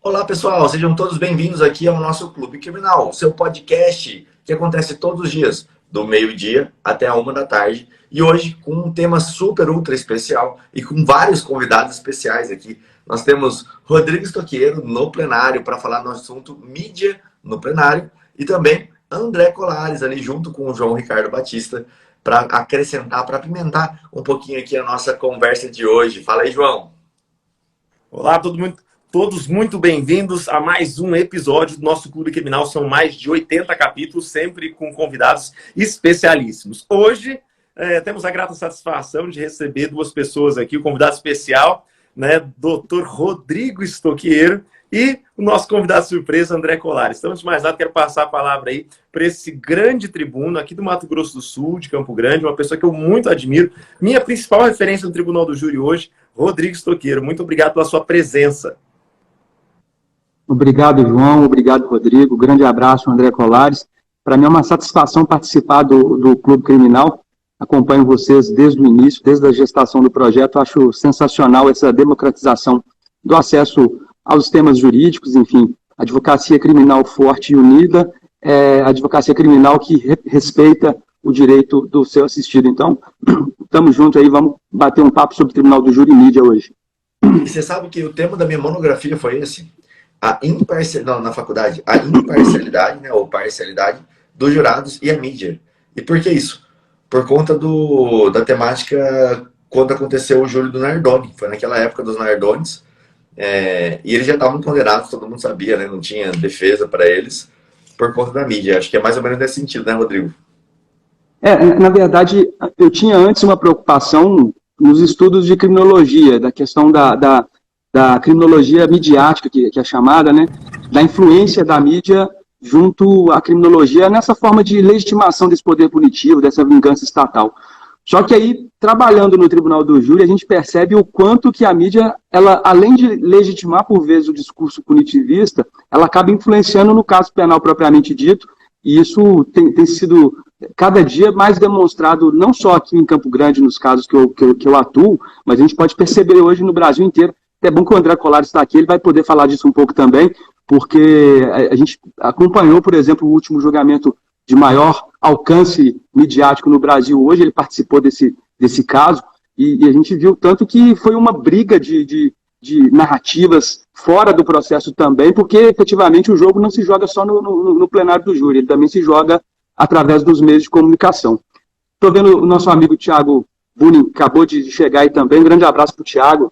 Olá pessoal, sejam todos bem-vindos aqui ao nosso Clube Criminal, seu podcast que acontece todos os dias, do meio-dia até a 1 da tarde. E hoje com um tema super ultra especial e com vários convidados especiais aqui. Nós temos Rodrigo Stoqueiro no plenário para falar no assunto mídia no plenário e também André Colares ali junto com o João Ricardo Batista para acrescentar, para apimentar um pouquinho aqui a nossa conversa de hoje. Fala aí, João. Olá, todos muito bem-vindos a mais um episódio do nosso Clube Criminal. São mais de 80 capítulos, sempre com convidados especialíssimos. Hoje, temos a grata satisfação de receber duas pessoas aqui, o convidado especial, Dr. Rodrigo Stoqueiro, e o nosso convidado surpresa, André Colares. Então, antes de mais nada, quero passar a palavra aí para esse grande tribuno aqui do Mato Grosso do Sul, de Campo Grande, uma pessoa que eu muito admiro, minha principal referência no Tribunal do Júri hoje, Rodrigo Stoqueiro. Muito obrigado pela sua presença. Obrigado, João. Obrigado, Rodrigo. Grande abraço, André Colares. Para mim é uma satisfação participar do Clube Criminal. Acompanho vocês desde o início, desde a gestação do projeto. Acho sensacional essa democratização do acesso aos temas jurídicos, enfim, advocacia criminal forte e unida, advocacia criminal que respeita o direito do seu assistido. Então, estamos juntos aí, vamos bater um papo sobre o Tribunal do Júri e Mídia hoje. E você sabe que o tema da minha monografia foi esse? Na faculdade, a imparcialidade, ou parcialidade dos jurados e a mídia. E por que isso? Por conta da temática quando aconteceu o júri do Nardoni. Foi naquela época dos Nardones. E eles já estavam condenados, todo mundo sabia, né? Não tinha defesa para eles por conta da mídia. Acho que é mais ou menos nesse sentido, né, Rodrigo? Na verdade, eu tinha antes uma preocupação nos estudos de criminologia, da questão da criminologia midiática, que é chamada, né? Da influência da mídia junto à criminologia nessa forma de legitimação desse poder punitivo, dessa vingança estatal. Só que aí, trabalhando no Tribunal do Júri, a gente percebe o quanto que a mídia, ela, além de legitimar por vezes o discurso punitivista, ela acaba influenciando no caso penal propriamente dito, e isso tem sido cada dia mais demonstrado, não só aqui em Campo Grande, nos casos que eu atuo, mas a gente pode perceber hoje no Brasil inteiro. É bom que o André Colares está aqui, ele vai poder falar disso um pouco também, porque a gente acompanhou, por exemplo, o último julgamento de maior alcance midiático no Brasil hoje, ele participou desse caso, e a gente viu tanto que foi uma briga de narrativas fora do processo também, porque efetivamente o jogo não se joga só no plenário do júri, ele também se joga através dos meios de comunicação. Estou vendo o nosso amigo Thiago Bunin, acabou de chegar aí também, um grande abraço para o Thiago.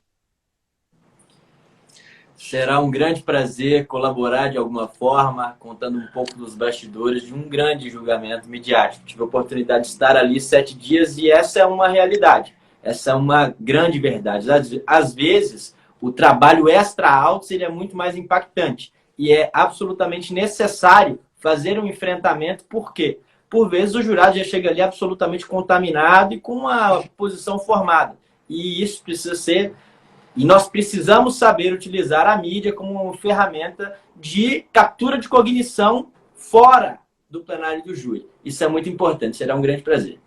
Será um grande prazer colaborar de alguma forma, contando um pouco dos bastidores de um grande julgamento midiático. Tive a oportunidade de estar ali 7 dias e essa é uma realidade. Essa é uma grande verdade. Às vezes, o trabalho extra-autos seria muito mais impactante. E é absolutamente necessário fazer um enfrentamento, por quê? Por vezes o jurado já chega ali absolutamente contaminado e com uma posição formada. E isso precisa ser... E nós precisamos saber utilizar a mídia como uma ferramenta de captura de cognição fora do plenário do júri. Isso é muito importante, será um grande prazer.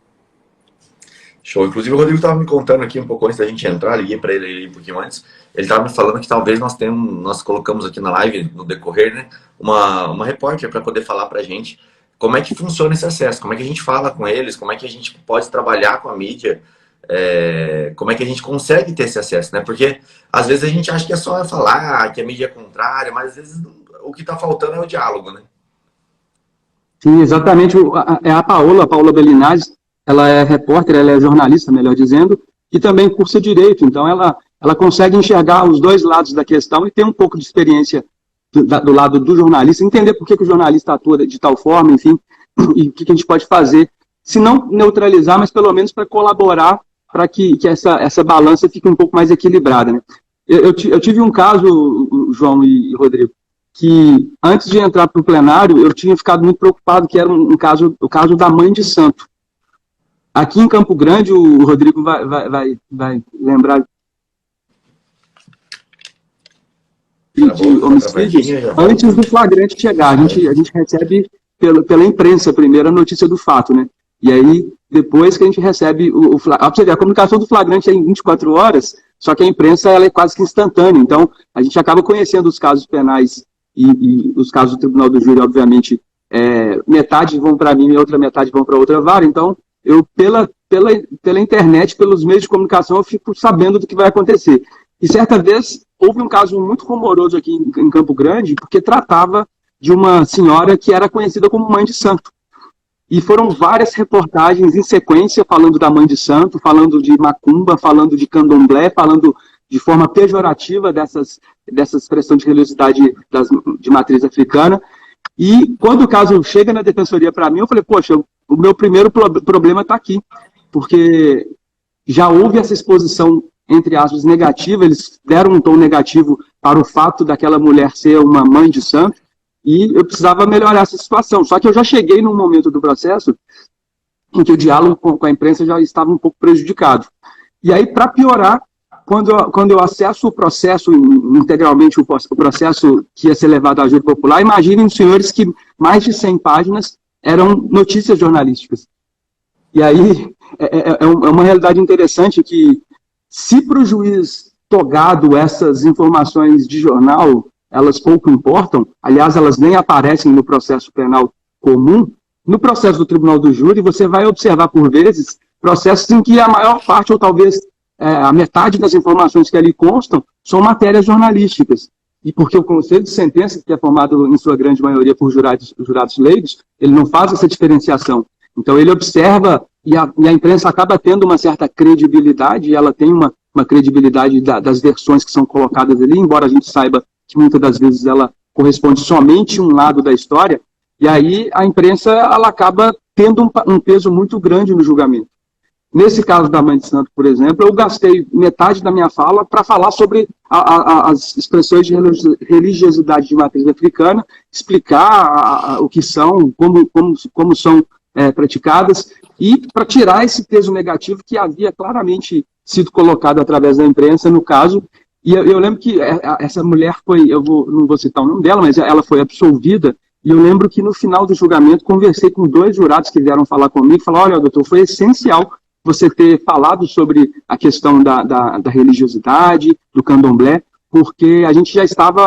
Show. Inclusive o Rodrigo estava me contando aqui um pouco antes da gente entrar, liguei para ele um pouquinho antes, ele estava me falando que talvez nós colocamos aqui na live, no decorrer, né, uma repórter para poder falar para a gente como é que funciona esse acesso, como é que a gente fala com eles, como é que a gente pode trabalhar com a mídia, como é que a gente consegue ter esse acesso, né? Porque às vezes a gente acha que é só falar que a mídia é contrária, mas às vezes o que está faltando é o diálogo, né? Sim, exatamente. É a Paola Belinazzi, ela é repórter, ela é jornalista, melhor dizendo, e também cursa Direito, então ela consegue enxergar os dois lados da questão e ter um pouco de experiência do lado do jornalista, entender por que o jornalista atua de tal forma, enfim, e o que a gente pode fazer, se não neutralizar, mas pelo menos para colaborar para que essa balança fique um pouco mais equilibrada, né? Eu tive um caso, João e Rodrigo, que antes de entrar para o plenário, eu tinha ficado muito preocupado, que era o caso da mãe de santo. Aqui em Campo Grande, o Rodrigo vai lembrar de homicídios antes do flagrante chegar. A gente recebe pela imprensa a primeira notícia do fato, né? E aí, depois que a gente recebe o flagrante, a comunicação do flagrante é em 24 horas, Só que a imprensa ela é quase que instantânea. Então, a gente acaba conhecendo os casos penais e os casos do Tribunal do Júri, obviamente, metade vão para mim e outra metade vão para outra vara. Então, eu, pela internet, pelos meios de comunicação, eu fico sabendo do que vai acontecer. E certa vez, houve um caso muito rumoroso aqui em Campo Grande, porque tratava de uma senhora que era conhecida como mãe de santo. E foram várias reportagens em sequência falando da mãe de santo, falando de macumba, falando de candomblé, falando de forma pejorativa dessas expressões de religiosidade de matriz africana. E quando o caso chega na defensoria para mim, eu falei, poxa, o meu primeiro problema está aqui, porque já houve essa exposição, entre aspas, negativa, eles deram um tom negativo para o fato daquela mulher ser uma mãe de santo, e eu precisava melhorar essa situação. Só que eu já cheguei num momento do processo em que o diálogo com a imprensa já estava um pouco prejudicado. E aí, para piorar, quando eu acesso o processo, integralmente o processo que ia ser levado à júri popular, imaginem os senhores que mais de 100 páginas eram notícias jornalísticas. E aí, é uma realidade interessante que, se para o juiz togado essas informações de jornal, elas pouco importam, aliás, elas nem aparecem no processo penal comum, no processo do Tribunal do Júri, você vai observar, por vezes, processos em que a maior parte, ou talvez a metade das informações que ali constam, são matérias jornalísticas. E porque o Conselho de Sentença, que é formado em sua grande maioria por jurados leigos, ele não faz essa diferenciação. Então, ele observa, e a imprensa acaba tendo uma certa credibilidade, e ela tem uma credibilidade das versões que são colocadas ali, embora a gente saiba que muitas das vezes ela corresponde somente a um lado da história, e aí a imprensa ela acaba tendo um peso muito grande no julgamento. Nesse caso da mãe de santo, por exemplo, eu gastei metade da minha fala para falar sobre as expressões de religiosidade de matriz africana, explicar o que são, como são praticadas, e para tirar esse peso negativo que havia claramente sido colocado através da imprensa no caso. E eu lembro que essa mulher foi, não vou citar o nome dela, mas ela foi absolvida, e eu lembro que no final do julgamento conversei com 2 jurados que vieram falar comigo e falaram, olha, doutor, foi essencial você ter falado sobre a questão da religiosidade, do candomblé, porque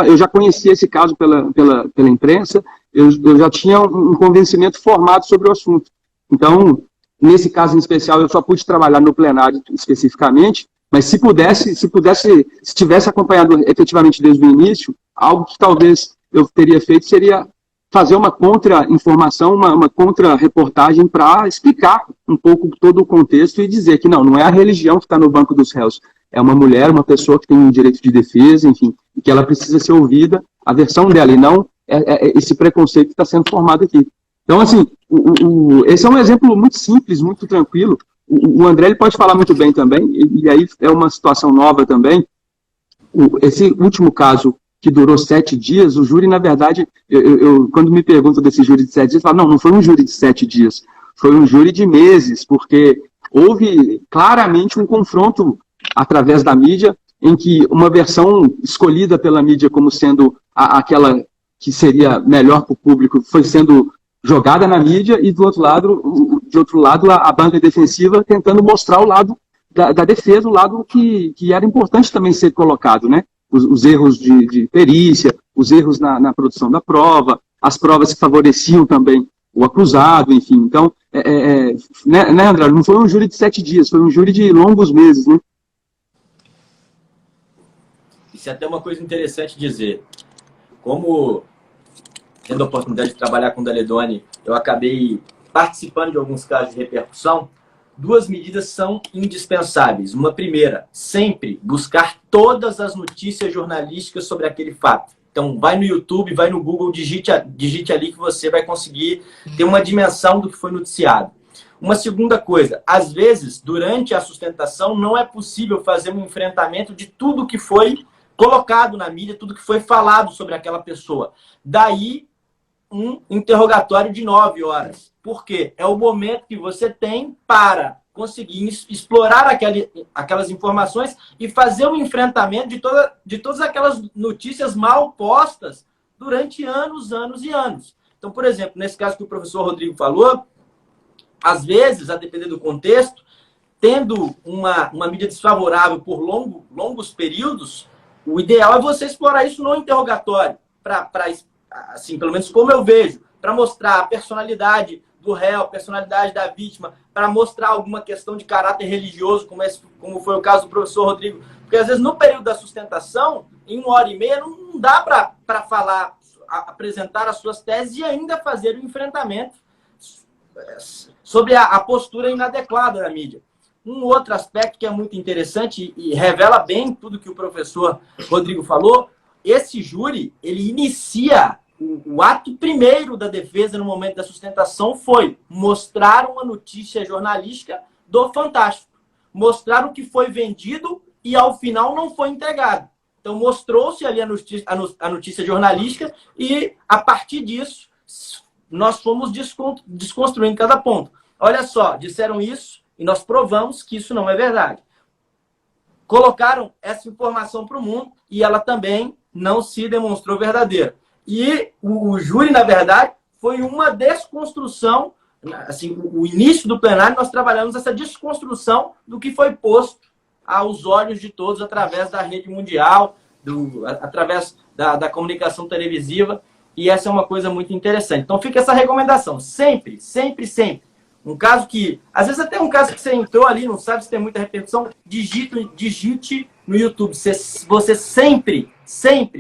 eu já conhecia esse caso pela imprensa, eu já tinha um convencimento formado sobre o assunto. Então, nesse caso em especial, eu só pude trabalhar no plenário especificamente, mas se tivesse acompanhado efetivamente desde o início, algo que talvez eu teria feito seria fazer uma contra-informação, uma contra-reportagem para explicar um pouco todo o contexto e dizer que não é a religião que está no banco dos réus, é uma mulher, uma pessoa que tem um direito de defesa, enfim, e que ela precisa ser ouvida, a versão dela, e não esse preconceito que está sendo formado aqui. Então, assim, esse é um exemplo muito simples, muito tranquilo. O André ele pode falar muito bem também, e aí é uma situação nova também. Esse último caso, que durou 7 dias, o júri, na verdade, quando me perguntam desse júri de 7 dias, eu falo, não foi um júri de 7 dias, foi um júri de meses, porque houve claramente um confronto através da mídia, em que uma versão escolhida pela mídia como sendo aquela que seria melhor para o público foi sendo jogada na mídia, e de outro lado a banca defensiva tentando mostrar o lado da defesa, o lado que era importante também ser colocado, né? Os erros de perícia, os erros na produção da prova, as provas que favoreciam também o acusado, enfim. Então, né, André, não foi um júri de 7 dias, foi um júri de longos meses, né? Isso é até uma coisa interessante dizer. Como tendo a oportunidade de trabalhar com o Daledoni, eu acabei participando de alguns casos de repercussão. 2 medidas são indispensáveis. Uma primeira, sempre buscar todas as notícias jornalísticas sobre aquele fato. Então, vai no YouTube, vai no Google, digite ali que você vai conseguir ter uma dimensão do que foi noticiado. Uma segunda coisa, às vezes, durante a sustentação, não é possível fazer um enfrentamento de tudo que foi colocado na mídia, tudo que foi falado sobre aquela pessoa. Daí, um interrogatório de 9 horas. Por quê? É o momento que você tem para conseguir explorar aquelas informações e fazer um enfrentamento de todas aquelas notícias mal postas durante anos e anos. Então, por exemplo, nesse caso que o professor Rodrigo falou, às vezes, a depender do contexto, tendo uma mídia desfavorável por longos períodos, o ideal é você explorar isso no interrogatório, assim, pelo menos como eu vejo, para mostrar a personalidade do réu, a personalidade da vítima, para mostrar alguma questão de caráter religioso, como foi o caso do professor Rodrigo. Porque, às vezes, no período da sustentação, em 1h30, não dá para falar, apresentar as suas teses e ainda fazer o enfrentamento sobre a postura inadequada da mídia. Um outro aspecto que é muito interessante e revela bem tudo que o professor Rodrigo falou, esse júri, ele inicia o ato primeiro da defesa no momento da sustentação foi mostrar uma notícia jornalística do Fantástico. Mostrar o que foi vendido e, ao final, não foi entregado. Então, mostrou-se ali a notícia jornalística e, a partir disso, nós fomos desconstruindo cada ponto. Olha só, disseram isso e nós provamos que isso não é verdade. Colocaram essa informação para o mundo e ela também não se demonstrou verdadeira. E o júri, na verdade, foi uma desconstrução, assim, o início do plenário nós trabalhamos essa desconstrução do que foi posto aos olhos de todos através da rede mundial, através da comunicação televisiva, e essa é uma coisa muito interessante. Então fica essa recomendação, sempre, sempre, sempre. Um caso que, às vezes até um caso que você entrou ali, não sabe se tem muita repercussão, digite no YouTube. Você sempre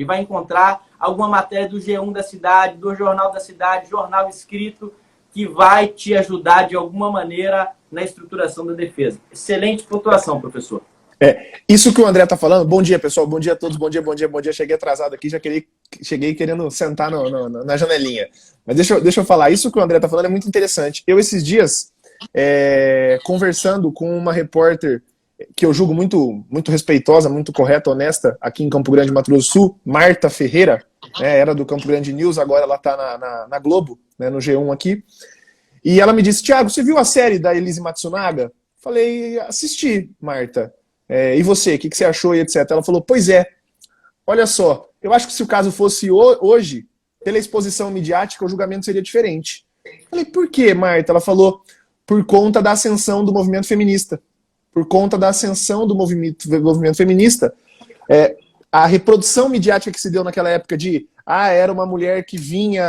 vai encontrar alguma matéria do G1 da cidade, do Jornal da Cidade, jornal escrito, que vai te ajudar de alguma maneira na estruturação da defesa. Excelente pontuação, professor. Isso que o André está falando, bom dia, pessoal, bom dia a todos, bom dia, cheguei atrasado aqui, cheguei querendo sentar na janelinha. Mas deixa eu falar, isso que o André está falando é muito interessante. Eu, esses dias, conversando com uma repórter que eu julgo muito, muito respeitosa, muito correta, honesta, aqui em Campo Grande, Mato Grosso do Sul, Marta Ferreira, era do Campo Grande News, agora ela está na Globo, né, no G1 aqui, e ela me disse, Thiago, você viu a série da Elise Matsunaga? Falei, assisti, Marta. E você, o que você achou e etc? Ela falou, pois é, olha só, eu acho que se o caso fosse hoje, pela exposição midiática, o julgamento seria diferente. Falei, por quê, Marta? Ela falou, por conta da ascensão do movimento feminista. Por conta da ascensão do movimento feminista, a reprodução midiática que se deu naquela época de era uma mulher que vinha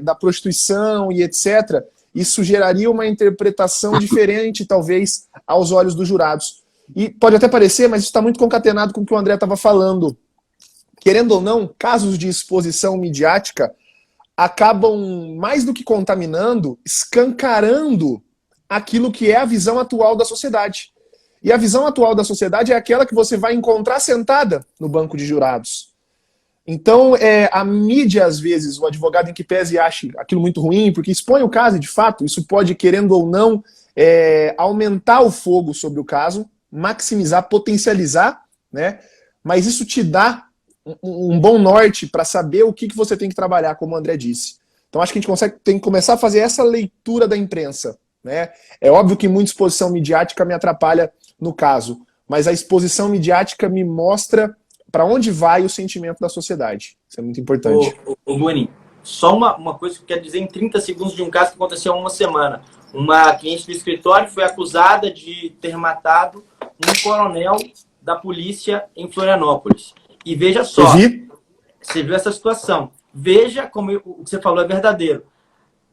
da prostituição e etc., isso geraria uma interpretação diferente, talvez, aos olhos dos jurados. E pode até parecer, mas isso está muito concatenado com o que o André estava falando. Querendo ou não, casos de exposição midiática acabam, mais do que contaminando, escancarando aquilo que é a visão atual da sociedade. E a visão atual da sociedade é aquela que você vai encontrar sentada no banco de jurados. Então, a mídia, às vezes, o advogado em que pese acha aquilo muito ruim, porque expõe o caso, e de fato, isso pode, querendo ou não, aumentar o fogo sobre o caso, maximizar, potencializar, né? Mas isso te dá um bom norte para saber o que você tem que trabalhar, como o André disse. Então, acho que a gente tem que começar a fazer essa leitura da imprensa. Né? É óbvio que muita exposição midiática me atrapalha no caso, mas a exposição midiática me mostra para onde vai o sentimento da sociedade. Isso é muito importante. Ô Boninho, só uma coisa que eu quero dizer em 30 segundos de um caso que aconteceu há uma semana. Uma cliente do escritório foi acusada de ter matado um coronel da polícia em Florianópolis. E veja só, você viu essa situação. Veja como o que você falou é verdadeiro.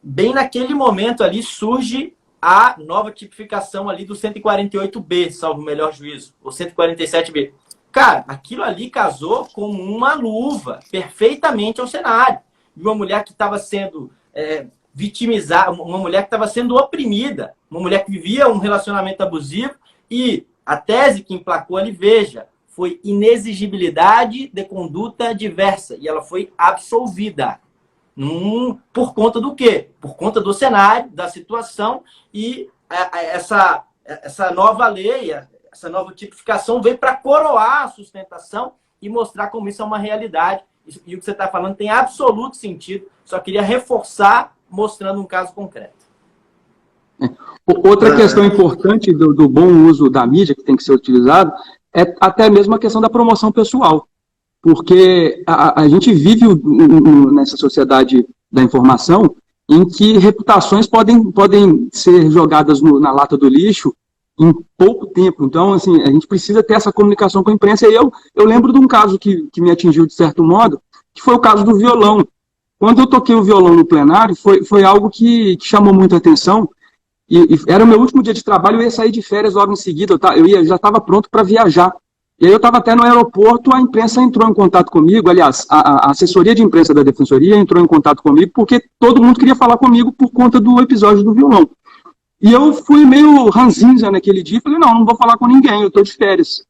Bem naquele momento ali surge a nova tipificação ali do 148B, salvo o melhor juízo, ou 147B. Cara, aquilo ali casou com uma luva perfeitamente ao cenário. De uma mulher que estava sendo vitimizada, uma mulher que estava sendo oprimida, uma mulher que vivia um relacionamento abusivo, e a tese que emplacou ali, veja, foi inexigibilidade de conduta diversa, e ela foi absolvida. Por conta do quê? Por conta do cenário, da situação, e essa nova lei, essa nova tipificação veio para coroar a sustentação e mostrar como isso é uma realidade. E o que você está falando tem absoluto sentido. Só queria reforçar mostrando um caso concreto. Outra questão importante do bom uso da mídia, que tem que ser utilizado, é até mesmo a questão da promoção pessoal. Porque a gente vive nessa sociedade da informação em que reputações podem ser jogadas na lata do lixo em pouco tempo. Então, assim, a gente precisa ter essa comunicação com a imprensa. E eu lembro de um caso que me atingiu de certo modo, que foi o caso do violão. Quando eu toquei o violão no plenário, foi algo que chamou muita atenção. E era o meu último dia de trabalho, eu ia sair de férias logo em seguida, já estava pronto para viajar. E aí eu estava até no aeroporto, a imprensa entrou em contato comigo, aliás, a assessoria de imprensa da Defensoria entrou em contato comigo, porque todo mundo queria falar comigo por conta do episódio do violão. E eu fui meio ranzinza naquele dia, falei, não vou falar com ninguém, eu estou de férias.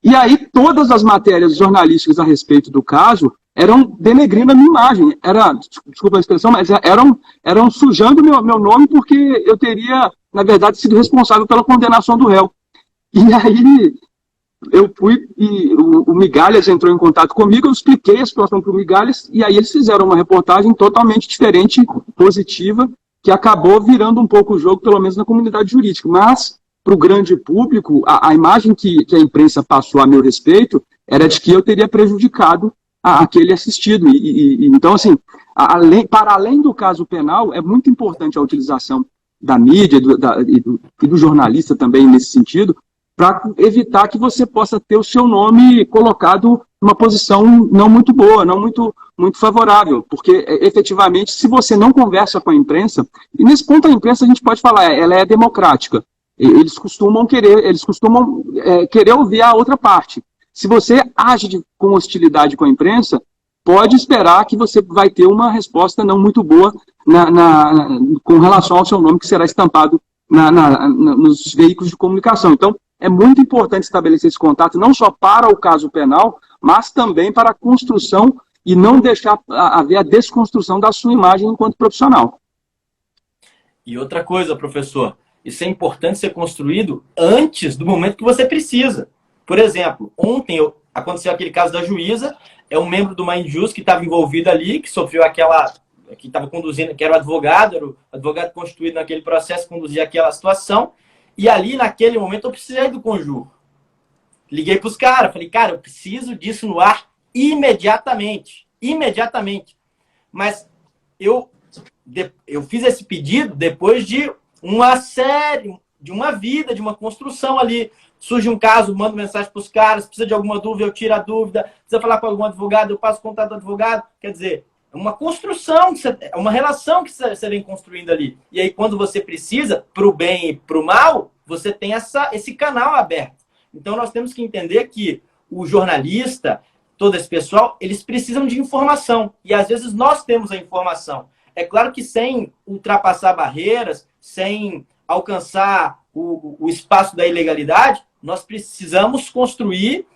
E aí todas as matérias jornalísticas a respeito do caso eram denegrindo a minha imagem, desculpa a expressão, mas eram sujando meu nome porque eu teria, na verdade, sido responsável pela condenação do réu. E aí eu fui e o Migalhas entrou em contato comigo, eu expliquei a situação para o Migalhas e aí eles fizeram uma reportagem totalmente diferente, positiva, que acabou virando um pouco o jogo, pelo menos na comunidade jurídica. Mas, para o grande público, a imagem que a imprensa passou a meu respeito era de que eu teria prejudicado aquele assistido. Então, assim, para além do caso penal, é muito importante a utilização da mídia e do jornalista também nesse sentido, para evitar que você possa ter o seu nome colocado numa posição não muito boa, não muito favorável, porque efetivamente, se você não conversa com a imprensa, e nesse ponto a imprensa a gente pode falar, ela é democrática, eles costumam querer ouvir a outra parte. Se você age com hostilidade com a imprensa, pode esperar que você vai ter uma resposta não muito boa com relação ao seu nome que será estampado nos veículos de comunicação. Então, é muito importante estabelecer esse contato, não só para o caso penal, mas também para a construção e não deixar haver a desconstrução da sua imagem enquanto profissional. E outra coisa, professor, isso é importante ser construído antes do momento que você precisa. Por exemplo, ontem aconteceu aquele caso da juíza, é um membro do Mind Jus que estava envolvido ali, que sofreu que estava conduzindo, que era o advogado constituído naquele processo, conduzia aquela situação, e ali, naquele momento, eu precisei do conjuro. Liguei para os caras, falei, cara, eu preciso disso no ar imediatamente. Imediatamente. Mas eu fiz esse pedido depois de uma série, de uma vida, de uma construção ali. Surge um caso, mando mensagem para os caras, precisa de alguma dúvida, eu tiro a dúvida, precisa falar com algum advogado, eu passo o contato do advogado. Quer dizer, é uma construção, é uma relação que você vem construindo ali. E aí, quando você precisa, para o bem e para o mal, você tem esse canal aberto. Então, nós temos que entender que o jornalista, todo esse pessoal, eles precisam de informação. E, às vezes, nós temos a informação. É claro que sem ultrapassar barreiras, sem alcançar o espaço da ilegalidade, nós precisamos construir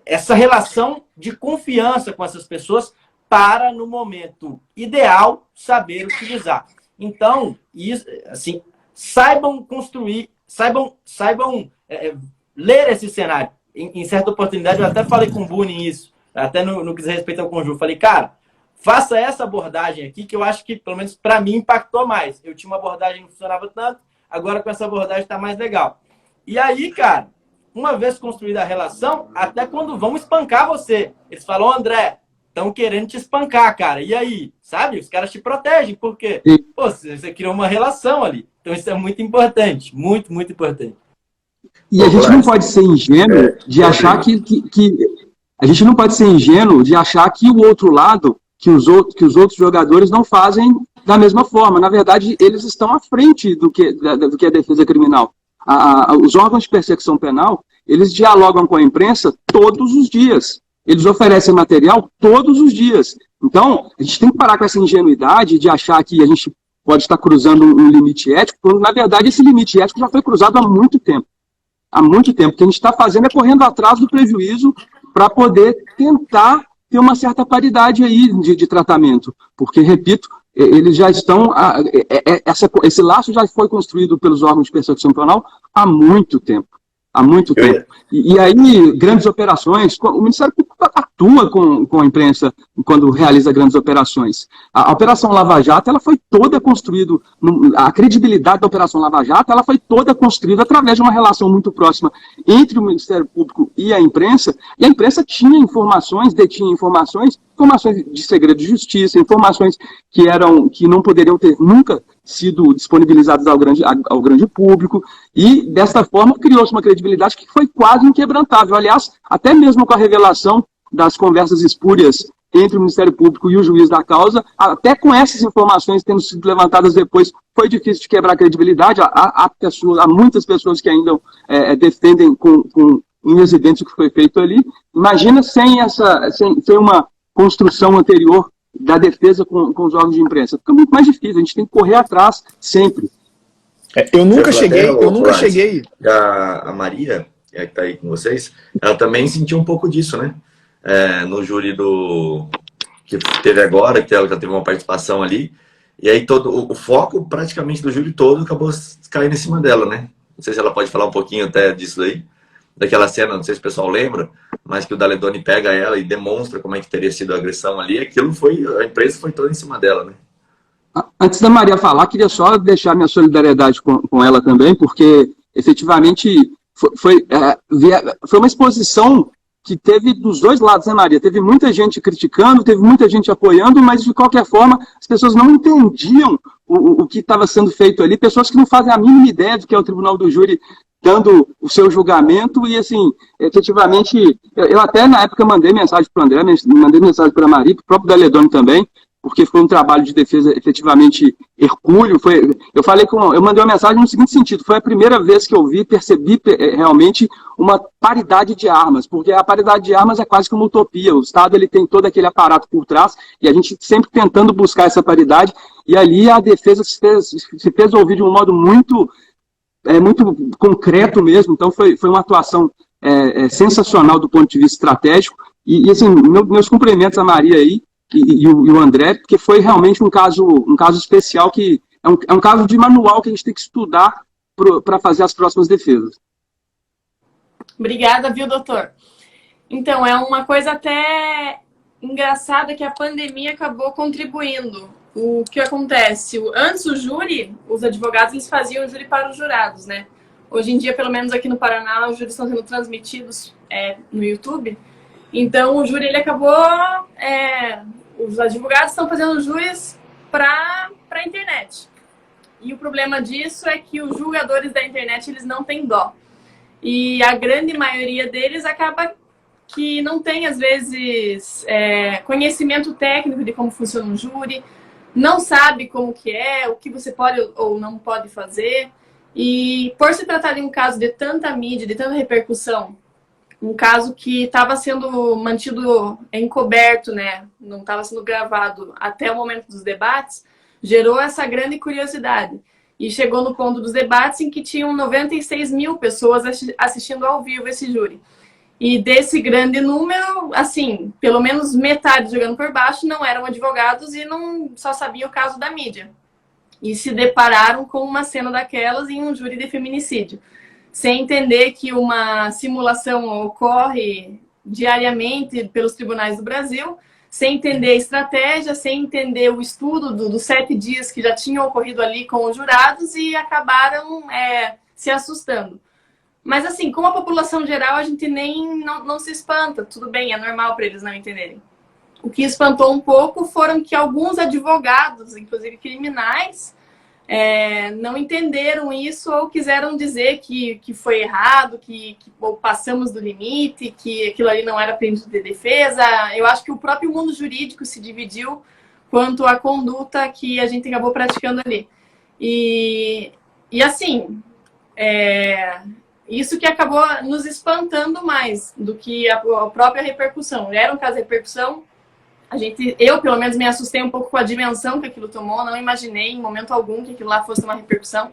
essa relação de confiança com essas pessoas para, no momento ideal, saber utilizar. Então, isso, assim, saibam construir, saibam ler esse cenário. Em certa oportunidade, eu até falei com o Buni isso, até no que diz respeito ao conjuro. Falei, cara, faça essa abordagem aqui, que eu acho que, pelo menos para mim, impactou mais. Eu tinha uma abordagem que não funcionava tanto, agora com essa abordagem está mais legal. E aí, cara, uma vez construída a relação, até quando vão espancar você, eles falam, André, estão querendo te espancar, cara. E aí, sabe? Os caras te protegem, porque pô, você criou uma relação ali. Então isso é muito importante, muito, muito importante. E a gente não pode ser ingênuo de achar a gente não pode ser ingênuo de achar que o outro lado, que os outros jogadores não fazem da mesma forma. Na verdade, eles estão à frente do que a defesa criminal. Os órgãos de persecução penal, eles dialogam com a imprensa todos os dias. Eles oferecem material todos os dias. Então, a gente tem que parar com essa ingenuidade de achar que a gente pode estar cruzando um limite ético, quando, na verdade, esse limite ético já foi cruzado há muito tempo. Há muito tempo. O que a gente está fazendo é correndo atrás do prejuízo para poder tentar ter uma certa paridade aí de tratamento. Porque, repito, eles já estão... Esse laço já foi construído pelos órgãos de persecução penal há muito tempo. Há muito tempo. E aí, grandes operações, o Ministério Público atua com a imprensa quando realiza grandes operações. A Operação Lava Jato, ela foi toda construída, a credibilidade da Operação Lava Jato, ela foi toda construída através de uma relação muito próxima entre o Ministério Público e a imprensa tinha informações, detinha informações de segredo de justiça, informações que não poderiam nunca sido disponibilizadas ao grande público, e desta forma criou-se uma credibilidade que foi quase inquebrantável. Aliás, até mesmo com a revelação das conversas espúrias entre o Ministério Público e o juiz da causa, até com essas informações tendo sido levantadas depois, foi difícil de quebrar a credibilidade. Há muitas pessoas que ainda defendem com unhas e dentes o que foi feito ali. Imagina sem uma construção anterior da defesa com os órgãos de imprensa. Fica muito mais difícil, a gente tem que correr atrás sempre. Eu nunca cheguei. A Maria, que está aí com vocês, ela também sentiu um pouco disso, né? No júri que teve agora, que ela já teve uma participação ali, e aí o foco praticamente do júri todo acabou caindo em cima dela, né? Não sei se ela pode falar um pouquinho até disso aí, daquela cena, não sei se o pessoal lembra, mas que o Daledoni pega ela e demonstra como é que teria sido a agressão ali, a imprensa foi toda em cima dela, né? Antes da Maria falar, queria só deixar minha solidariedade com ela também, porque efetivamente foi uma exposição que teve dos dois lados, né, Maria? Teve muita gente criticando, teve muita gente apoiando, mas de qualquer forma as pessoas não entendiam o que estava sendo feito ali, pessoas que não fazem a mínima ideia do que é o tribunal do júri dando o seu julgamento, e assim, efetivamente, eu até na época mandei mensagem para o André, mandei mensagem para a Maria, para o próprio Daledoni também, porque foi um trabalho de defesa efetivamente hercúleo. Eu mandei uma mensagem no seguinte sentido: foi a primeira vez que eu percebi realmente uma paridade de armas, porque a paridade de armas é quase que uma utopia. O Estado ele tem todo aquele aparato por trás, e a gente sempre tentando buscar essa paridade, e ali a defesa se fez ouvir de um modo muito concreto mesmo. Então foi uma atuação sensacional do ponto de vista estratégico, e assim, meus cumprimentos a Maria aí, e o André, porque foi realmente um caso especial, que é um caso de manual que a gente tem que estudar para fazer as próximas defesas. Obrigada, viu, doutor? Então, é uma coisa até engraçada que a pandemia acabou contribuindo. O que acontece? Antes o júri, os advogados, eles faziam o júri para os jurados, né? Hoje em dia, pelo menos aqui no Paraná, os júris estão sendo transmitidos no YouTube. Então, o júri, ele acabou... os advogados estão fazendo júris para a internet. E o problema disso é que os julgadores da internet, eles não têm dó. E a grande maioria deles acaba que não tem, às vezes, conhecimento técnico de como funciona um júri, não sabe como que o que você pode ou não pode fazer. E por se tratar de um caso de tanta mídia, de tanta repercussão, um caso que estava sendo mantido encoberto, né? Não estava sendo gravado até o momento dos debates, gerou essa grande curiosidade. E chegou no ponto dos debates em que tinham 96 mil pessoas assistindo ao vivo esse júri. E desse grande número, assim, pelo menos metade jogando por baixo não eram advogados e não só sabiam o caso da mídia. E se depararam com uma cena daquelas em um júri de feminicídio, sem entender que uma simulação ocorre diariamente pelos tribunais do Brasil, sem entender a estratégia, sem entender o estudo dos 7 dias que já tinham ocorrido ali com os jurados, e acabaram se assustando. Mas assim, com a população geral, a gente não se espanta. Tudo bem, é normal para eles não entenderem. O que espantou um pouco foram que alguns advogados, inclusive criminais, não entenderam isso ou quiseram dizer que foi errado, que passamos do limite, que aquilo ali não era pedido de defesa. Eu acho que o próprio mundo jurídico se dividiu quanto à conduta que a gente acabou praticando ali. E assim, isso que acabou nos espantando mais do que a própria repercussão. Era um caso de repercussão. Eu, pelo menos, me assustei um pouco com a dimensão que aquilo tomou. Não imaginei em momento algum que aquilo lá fosse uma repercussão.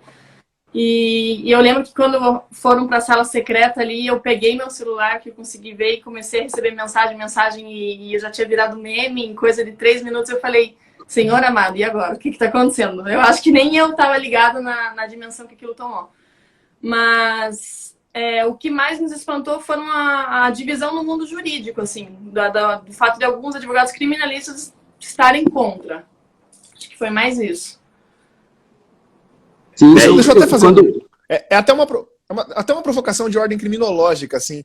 E eu lembro que quando foram para a sala secreta ali, eu peguei meu celular, que eu consegui ver, e comecei a receber mensagem, e eu já tinha virado meme. Em coisa de 3 minutos eu falei: Senhor amado, e agora? O que está acontecendo? Eu acho que nem eu estava ligada na dimensão que aquilo tomou. Mas... o que mais nos espantou foram a divisão no mundo jurídico, assim, do fato de alguns advogados criminalistas estarem contra. Acho que foi mais isso. Sim, deixa eu até fazer. Até uma provocação de ordem criminológica, assim.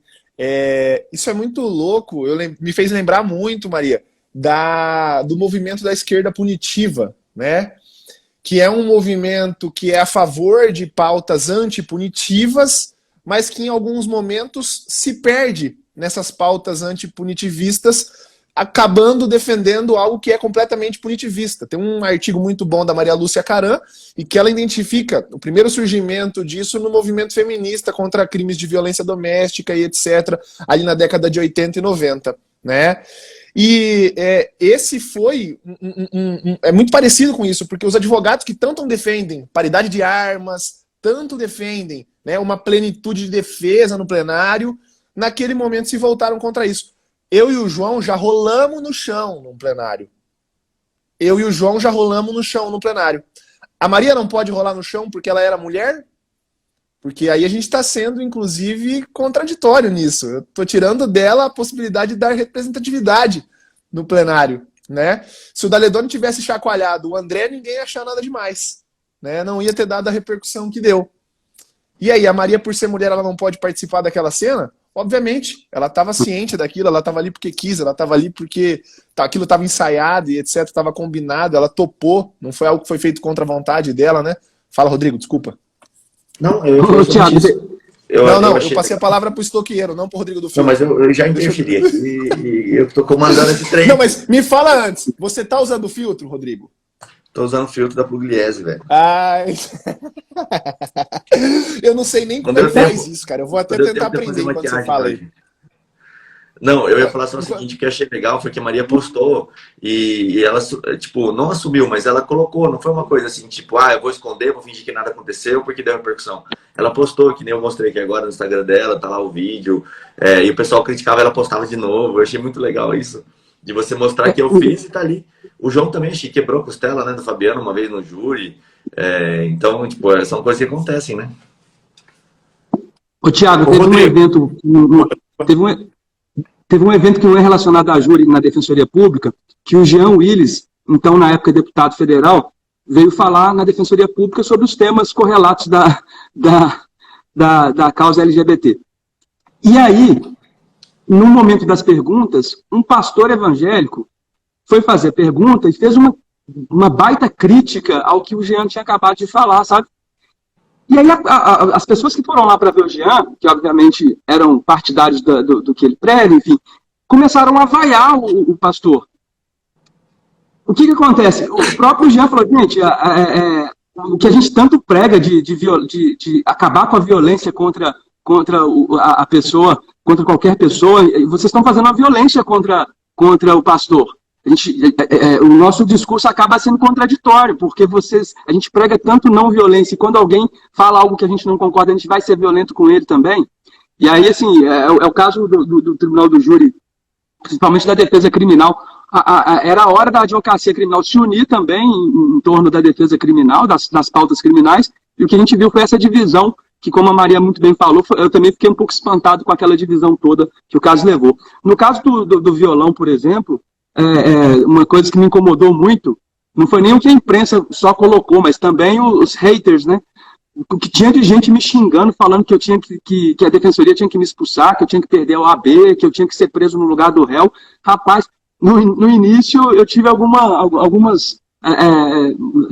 Isso é muito louco. Me fez lembrar muito, Maria, do movimento da esquerda punitiva, né? que é um movimento que é a favor de pautas antipunitivas, mas que em alguns momentos se perde nessas pautas antipunitivistas, acabando defendendo algo que é completamente punitivista. Tem um artigo muito bom da Maria Lúcia Caram, e que ela identifica o primeiro surgimento disso no movimento feminista contra crimes de violência doméstica e etc., ali na década de 80 e 90, né? E esse foi é muito parecido com isso, porque os advogados que tanto defendem paridade de armas, tanto defendem, né, uma plenitude de defesa no plenário, naquele momento se voltaram contra isso. Eu e o João já rolamos no chão no plenário. A Maria não pode rolar no chão porque ela era mulher? Porque aí a gente está sendo, inclusive, contraditório nisso. Eu estou tirando dela a possibilidade de dar representatividade no plenário, né? Se o Daledoni tivesse chacoalhado o André, ninguém ia achar nada demais, né? Não ia ter dado a repercussão que deu. E aí, a Maria, por ser mulher, ela não pode participar daquela cena? Obviamente, ela estava ciente daquilo, ela estava ali porque quis, ela estava ali porque aquilo estava ensaiado e etc, estava combinado, ela topou, não foi algo que foi feito contra a vontade dela, né? Fala, Rodrigo, desculpa. Não, eu Thiago, eu passei a palavra pro estoqueiro, não pro Rodrigo do Filtro. Não, mas eu já interferi aqui e eu tô comandando esse trem. Não, mas me fala antes, você tá usando filtro, Rodrigo? Tô usando o filtro da Pugliese, velho. Ai. Eu não sei nem como é que faz isso, cara. Eu vou até tentar aprender enquanto você fala aí. Não, eu ia falar só o seguinte, o que eu achei legal foi que a Maria postou e ela, tipo, não assumiu, mas ela colocou, não foi uma coisa assim, tipo, eu vou esconder, vou fingir que nada aconteceu porque deu repercussão. Ela postou, que nem eu mostrei aqui agora no Instagram dela, tá lá o vídeo, e o pessoal criticava, ela postava de novo. Eu achei muito legal isso, de você mostrar que eu fiz e tá ali. O João também, quebrou a costela, né, do Fabiano uma vez no júri, então, tipo, são coisas que acontecem, né? Ô, Thiago, teve um evento que não é relacionado à júri na Defensoria Pública, que o Jean Willis, então na época deputado federal, veio falar na Defensoria Pública sobre os temas correlatos da causa LGBT. E aí, no momento das perguntas, um pastor evangélico foi fazer pergunta e fez uma baita crítica ao que o Jean tinha acabado de falar, sabe? E aí as pessoas que foram lá para ver o Jean, que obviamente eram partidários do que ele prega, enfim, começaram a vaiar o pastor. O que acontece? O próprio Jean falou, gente, o que a gente tanto prega de acabar com a violência contra a pessoa, contra qualquer pessoa, vocês estão fazendo uma violência contra o pastor. O nosso discurso acaba sendo contraditório, porque a gente prega tanto não violência, e quando alguém fala algo que a gente não concorda, a gente vai ser violento com ele também. E aí, assim, é o caso do Tribunal do Júri, principalmente da defesa criminal. Era a hora da advocacia criminal se unir também em torno da defesa criminal, das pautas criminais, e o que a gente viu foi essa divisão, que, como a Maria muito bem falou, eu também fiquei um pouco espantado com aquela divisão toda que o caso levou. No caso do violão, por exemplo, uma coisa que me incomodou muito, não foi nem o que a imprensa só colocou, mas também os haters, né? O que tinha de gente me xingando, falando que eu tinha que a defensoria tinha que me expulsar, que eu tinha que perder o AB, que eu tinha que ser preso no lugar do réu. Rapaz, no início eu tive algumas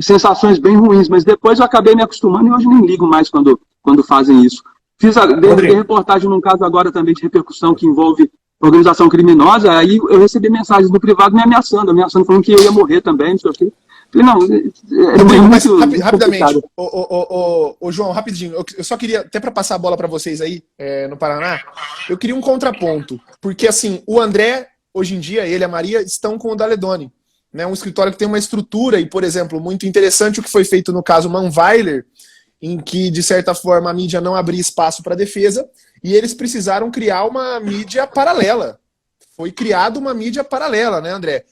sensações bem ruins, mas depois eu acabei me acostumando e hoje nem ligo mais quando fazem isso. Dei reportagem num caso agora também de repercussão que envolve organização criminosa, aí eu recebi mensagens no privado me ameaçando, falando que eu ia morrer também, não sei o quê. Falei, não, mas rapidamente, ô João, rapidinho, eu só queria, até para passar a bola para vocês aí, no Paraná, eu queria um contraponto, porque assim, o André, hoje em dia, ele e a Maria estão com o Daledoni, né, um escritório que tem uma estrutura, e por exemplo, muito interessante o que foi feito no caso Manweiler, em que, de certa forma, a mídia não abria espaço para a defesa, e eles precisaram criar uma mídia paralela. Foi criada uma mídia paralela, né, André?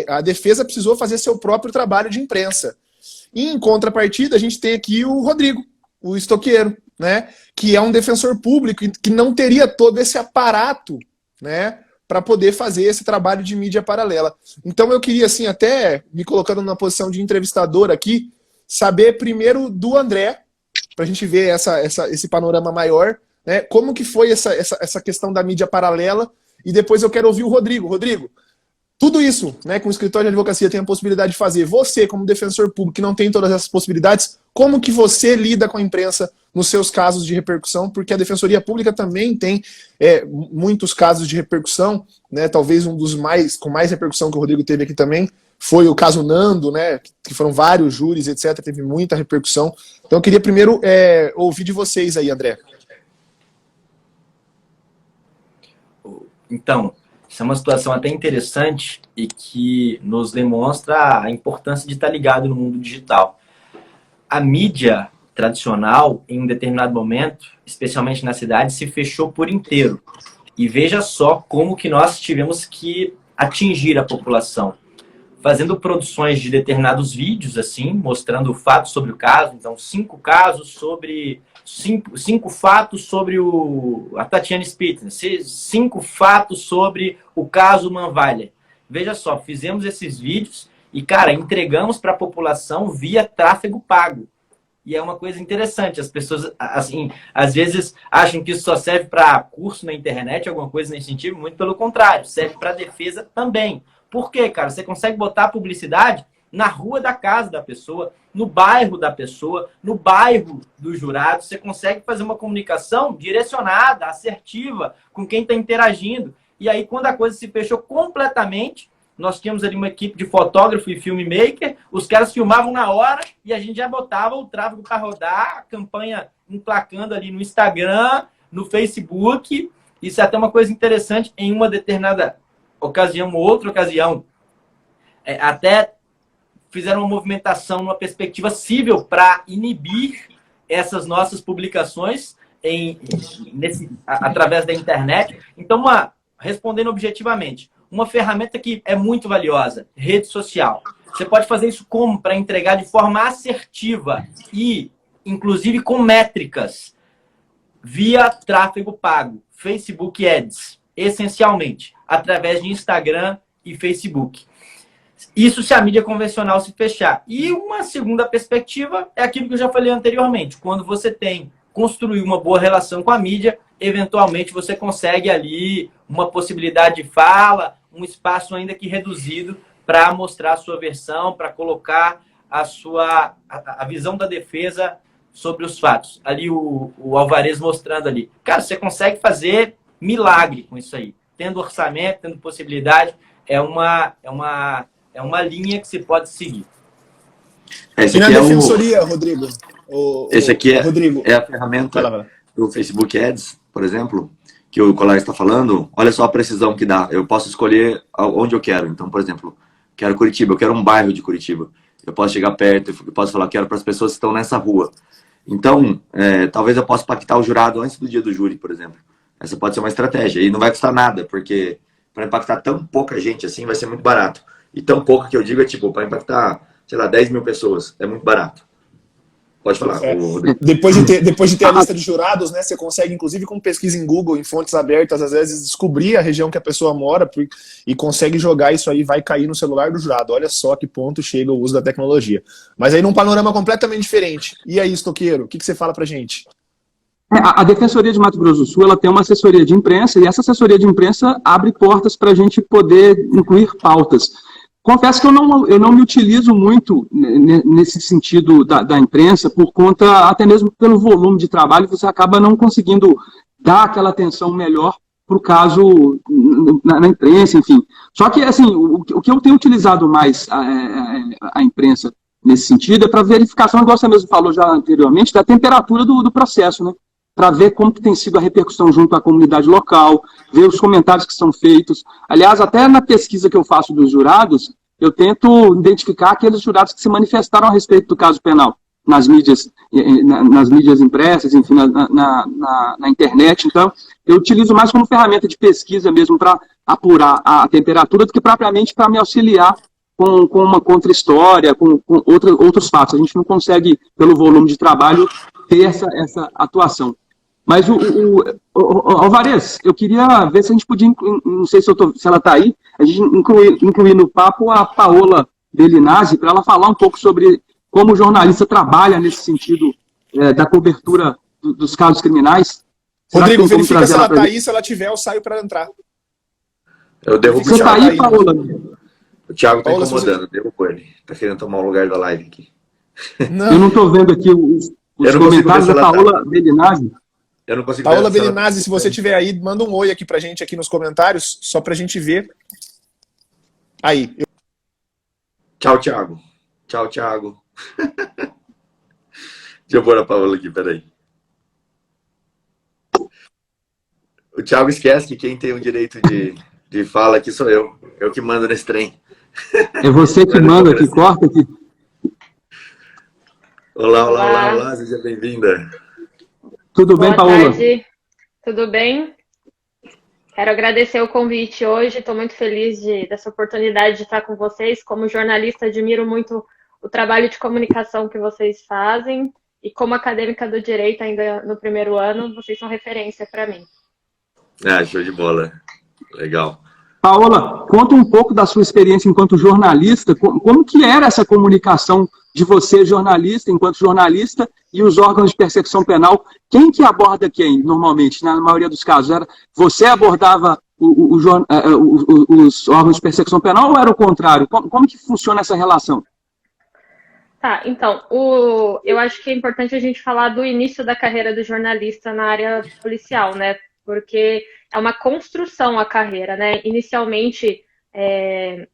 A defesa precisou fazer seu próprio trabalho de imprensa. E, em contrapartida, a gente tem aqui o Rodrigo, o estoqueiro, né, que é um defensor público e que não teria todo esse aparato, né, para poder fazer esse trabalho de mídia paralela. Então, eu queria, assim, até me colocando na posição de entrevistador aqui, saber primeiro do André, para a gente ver esse panorama maior, né? Como que foi essa questão da mídia paralela, e depois eu quero ouvir o Rodrigo. Rodrigo, Tudo isso, né, com o escritório de advocacia tem a possibilidade de fazer. Você, como defensor público, que não tem todas essas possibilidades, como que você lida com a imprensa nos seus casos de repercussão? Porque a Defensoria Pública também tem muitos casos de repercussão, né? Talvez um dos com mais repercussão que o Rodrigo teve aqui também foi o caso Nando, né? Que foram vários júris, etc. Teve muita repercussão. Então eu queria primeiro ouvir de vocês aí, André. Então, isso é uma situação até interessante e que nos demonstra a importância de estar ligado no mundo digital. A mídia tradicional, em um determinado momento, especialmente na cidade, se fechou por inteiro. E veja só como que nós tivemos que atingir a população. Fazendo produções de determinados vídeos, assim, mostrando fatos sobre o caso. Então, 5 fatos sobre a Tatiana Spitzer, 5 fatos sobre o caso Manvalha. Veja só, fizemos esses vídeos e, cara, entregamos para a população via tráfego pago. E é uma coisa interessante, as pessoas, assim, às vezes acham que isso só serve para curso na internet, alguma coisa nesse sentido, muito pelo contrário, serve para defesa também. Por quê, cara? Você consegue botar publicidade na rua da casa da pessoa, no bairro da pessoa, no bairro do jurado. Você consegue fazer uma comunicação direcionada, assertiva, com quem está interagindo. E aí, quando a coisa se fechou completamente, nós tínhamos ali uma equipe de fotógrafo e filmmaker, os caras filmavam na hora e a gente já botava o tráfego para rodar, a campanha emplacando ali no Instagram, no Facebook. Isso é até uma coisa interessante em uma determinada ocasião, outra ocasião, até fizeram uma movimentação numa perspectiva civil para inibir essas nossas publicações através da internet. Então, respondendo objetivamente, uma ferramenta que é muito valiosa, rede social. Você pode fazer isso como? Para entregar de forma assertiva e, inclusive, com métricas, via tráfego pago, Facebook Ads, essencialmente, através de Instagram e Facebook. Isso se a mídia convencional se fechar. E uma segunda perspectiva é aquilo que eu já falei anteriormente. Quando você construir uma boa relação com a mídia, eventualmente você consegue ali uma possibilidade de fala, um espaço ainda que reduzido para mostrar a sua versão, para colocar a visão da defesa sobre os fatos. Ali o Alvarez mostrando ali. Cara, você consegue fazer milagre com isso aí. Tendo orçamento, tendo possibilidade, é uma linha que se pode seguir. E na defensoria, Rodrigo? Esse aqui Rodrigo. é a ferramenta do Facebook Ads, por exemplo, que o colega está falando. Olha só a precisão que dá. Eu posso escolher onde eu quero. Então, por exemplo, quero Curitiba, eu quero um bairro de Curitiba. Eu posso chegar perto, eu posso falar, quero para as pessoas que estão nessa rua. Então, talvez eu possa impactar o jurado antes do dia do júri, por exemplo. Essa pode ser uma estratégia. E não vai custar nada, porque para impactar tão pouca gente assim, vai ser muito barato. E tão pouco que eu digo para impactar, sei lá, 10 mil pessoas. É muito barato. Pode falar. Depois de ter a lista de jurados, né, você consegue, inclusive com pesquisa em Google, em fontes abertas, às vezes descobrir a região que a pessoa mora e consegue jogar isso aí, vai cair no celular do jurado. Olha só que ponto chega o uso da tecnologia. Mas aí num panorama completamente diferente. E aí, Estoqueiro, o que você fala pra gente? A Defensoria de Mato Grosso do Sul, ela tem uma assessoria de imprensa, e essa assessoria de imprensa abre portas para a gente poder incluir pautas. Confesso que eu não me utilizo muito nesse sentido da imprensa, por conta, até mesmo pelo volume de trabalho, você acaba não conseguindo dar aquela atenção melhor para o caso na imprensa, enfim. Só que, assim, o que eu tenho utilizado mais a imprensa nesse sentido é para verificação, igual você mesmo falou já anteriormente, da temperatura do processo, né? Para ver como que tem sido a repercussão junto à comunidade local, ver os comentários que são feitos. Aliás, até na pesquisa que eu faço dos jurados, eu tento identificar aqueles jurados que se manifestaram a respeito do caso penal, nas mídias impressas, enfim, na internet. Então, eu utilizo mais como ferramenta de pesquisa mesmo para apurar a temperatura do que propriamente para me auxiliar com uma contra-história, com outros fatos. A gente não consegue, pelo volume de trabalho, ter essa atuação. Mas Alvarez, eu queria ver se a gente podia, não sei se ela está aí, a gente incluir no papo a Paola Bellinazzi, para ela falar um pouco sobre como o jornalista trabalha nesse sentido da cobertura dos casos criminais. Rodrigo, verifica se ela está aí, se ela tiver, eu saio para entrar. Eu derrubo o Você está aí, aí, Paola? O Thiago tá Paola, incomodando, derrubou ele. Tá querendo tomar o lugar da live aqui. Não. Eu não estou vendo aqui os Eu não consigo ver comentários se da ela tá. Paola Belinazzi. Eu não consigo ver Paola se ela tá. Belinazzi, se você estiver aí, manda um oi aqui pra gente aqui nos comentários, só pra gente ver. Aí. Tchau, Thiago. Tchau, Thiago. Deixa eu pôr a Paola aqui, peraí. O Thiago esquece que quem tem o direito de fala aqui sou eu. Eu que mando nesse trem. É você que manda aqui, corta aqui. Olá, olá, olá, olá, seja bem-vinda. Tudo bem, Boa Paola? tarde, tudo bem? Quero agradecer o convite hoje, estou muito feliz dessa oportunidade de estar com vocês. Como jornalista, admiro muito o trabalho de comunicação que vocês fazem e como acadêmica do direito, ainda no primeiro ano, vocês são referência para mim. Ah, show de bola. Legal. Paola, conta um pouco da sua experiência enquanto jornalista, como que era essa comunicação de você, jornalista, enquanto jornalista, e os órgãos de persecução penal? Quem que aborda quem, normalmente, na maioria dos casos? Você abordava os órgãos de persecução penal ou era o contrário? Como que funciona essa relação? Tá, então, eu acho que é importante a gente falar do início da carreira do jornalista na área policial, né? Porque é uma construção a carreira, né? Inicialmente,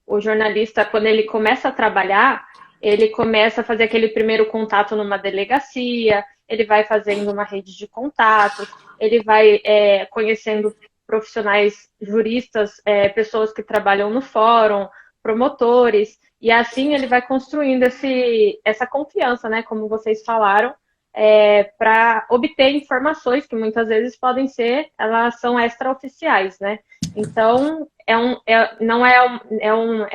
o jornalista, quando ele começa a trabalhar, ele começa a fazer aquele primeiro contato numa delegacia, ele vai fazendo uma rede de contatos, ele vai conhecendo profissionais juristas, pessoas que trabalham no fórum, promotores, e assim ele vai construindo essa confiança, né? Como vocês falaram, para obter informações que muitas vezes elas são extraoficiais, né? Então, é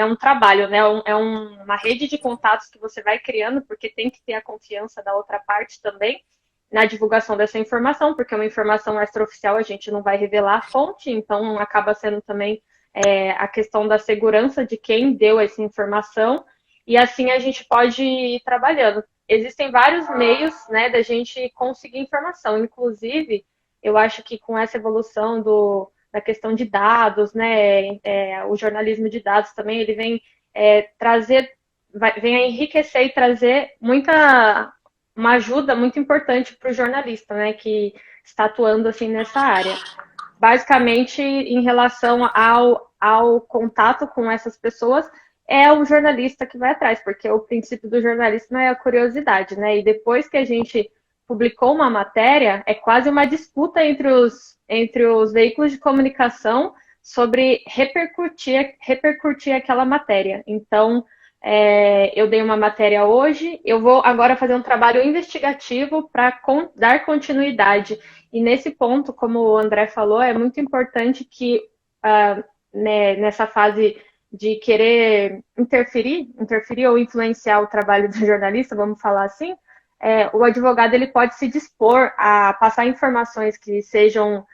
um trabalho, né? É uma rede de contatos que você vai criando, porque tem que ter a confiança da outra parte também na divulgação dessa informação, porque uma informação extraoficial a gente não vai revelar a fonte, então acaba sendo também a questão da segurança de quem deu essa informação, e assim a gente pode ir trabalhando. Existem vários meios, né, da gente conseguir informação, inclusive, eu acho que com essa evolução da questão de dados, né, o jornalismo de dados também, ele vem vem a enriquecer e trazer uma ajuda muito importante para o jornalista, né, que está atuando assim nessa área. Basicamente, em relação ao contato com essas pessoas, é o jornalista que vai atrás, porque o princípio do jornalismo é a curiosidade, né? E depois que a gente publicou uma matéria, é quase uma disputa entre os veículos de comunicação sobre repercutir aquela matéria. Então, eu dei uma matéria hoje, eu vou agora fazer um trabalho investigativo para dar continuidade. E nesse ponto, como o André falou, é muito importante que nessa fase de querer interferir ou influenciar o trabalho do jornalista, vamos falar assim, o advogado ele pode se dispor a passar informações que sejam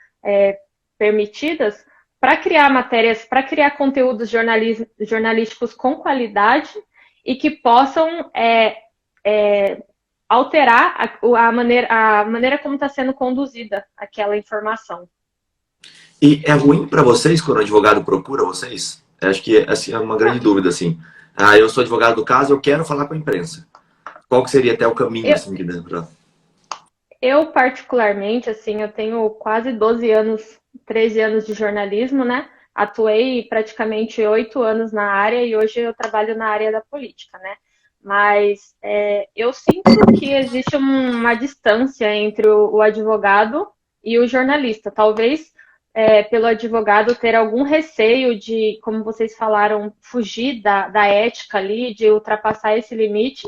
permitidas para criar matérias, para criar conteúdos jornalísticos com qualidade e que possam alterar a maneira como está sendo conduzida aquela informação. E é ruim para vocês quando o advogado procura vocês? Acho que assim, é uma grande dúvida, assim. Eu sou advogado do caso, eu quero falar com a imprensa. Qual que seria até o caminho, assim, que dá pra... Eu, particularmente, assim, eu tenho quase 13 anos de jornalismo, né? Atuei praticamente 8 anos na área e hoje eu trabalho na área da política, né? Mas eu sinto que existe uma distância entre o advogado e o jornalista. Talvez pelo advogado ter algum receio de, como vocês falaram, fugir da ética ali, de ultrapassar esse limite.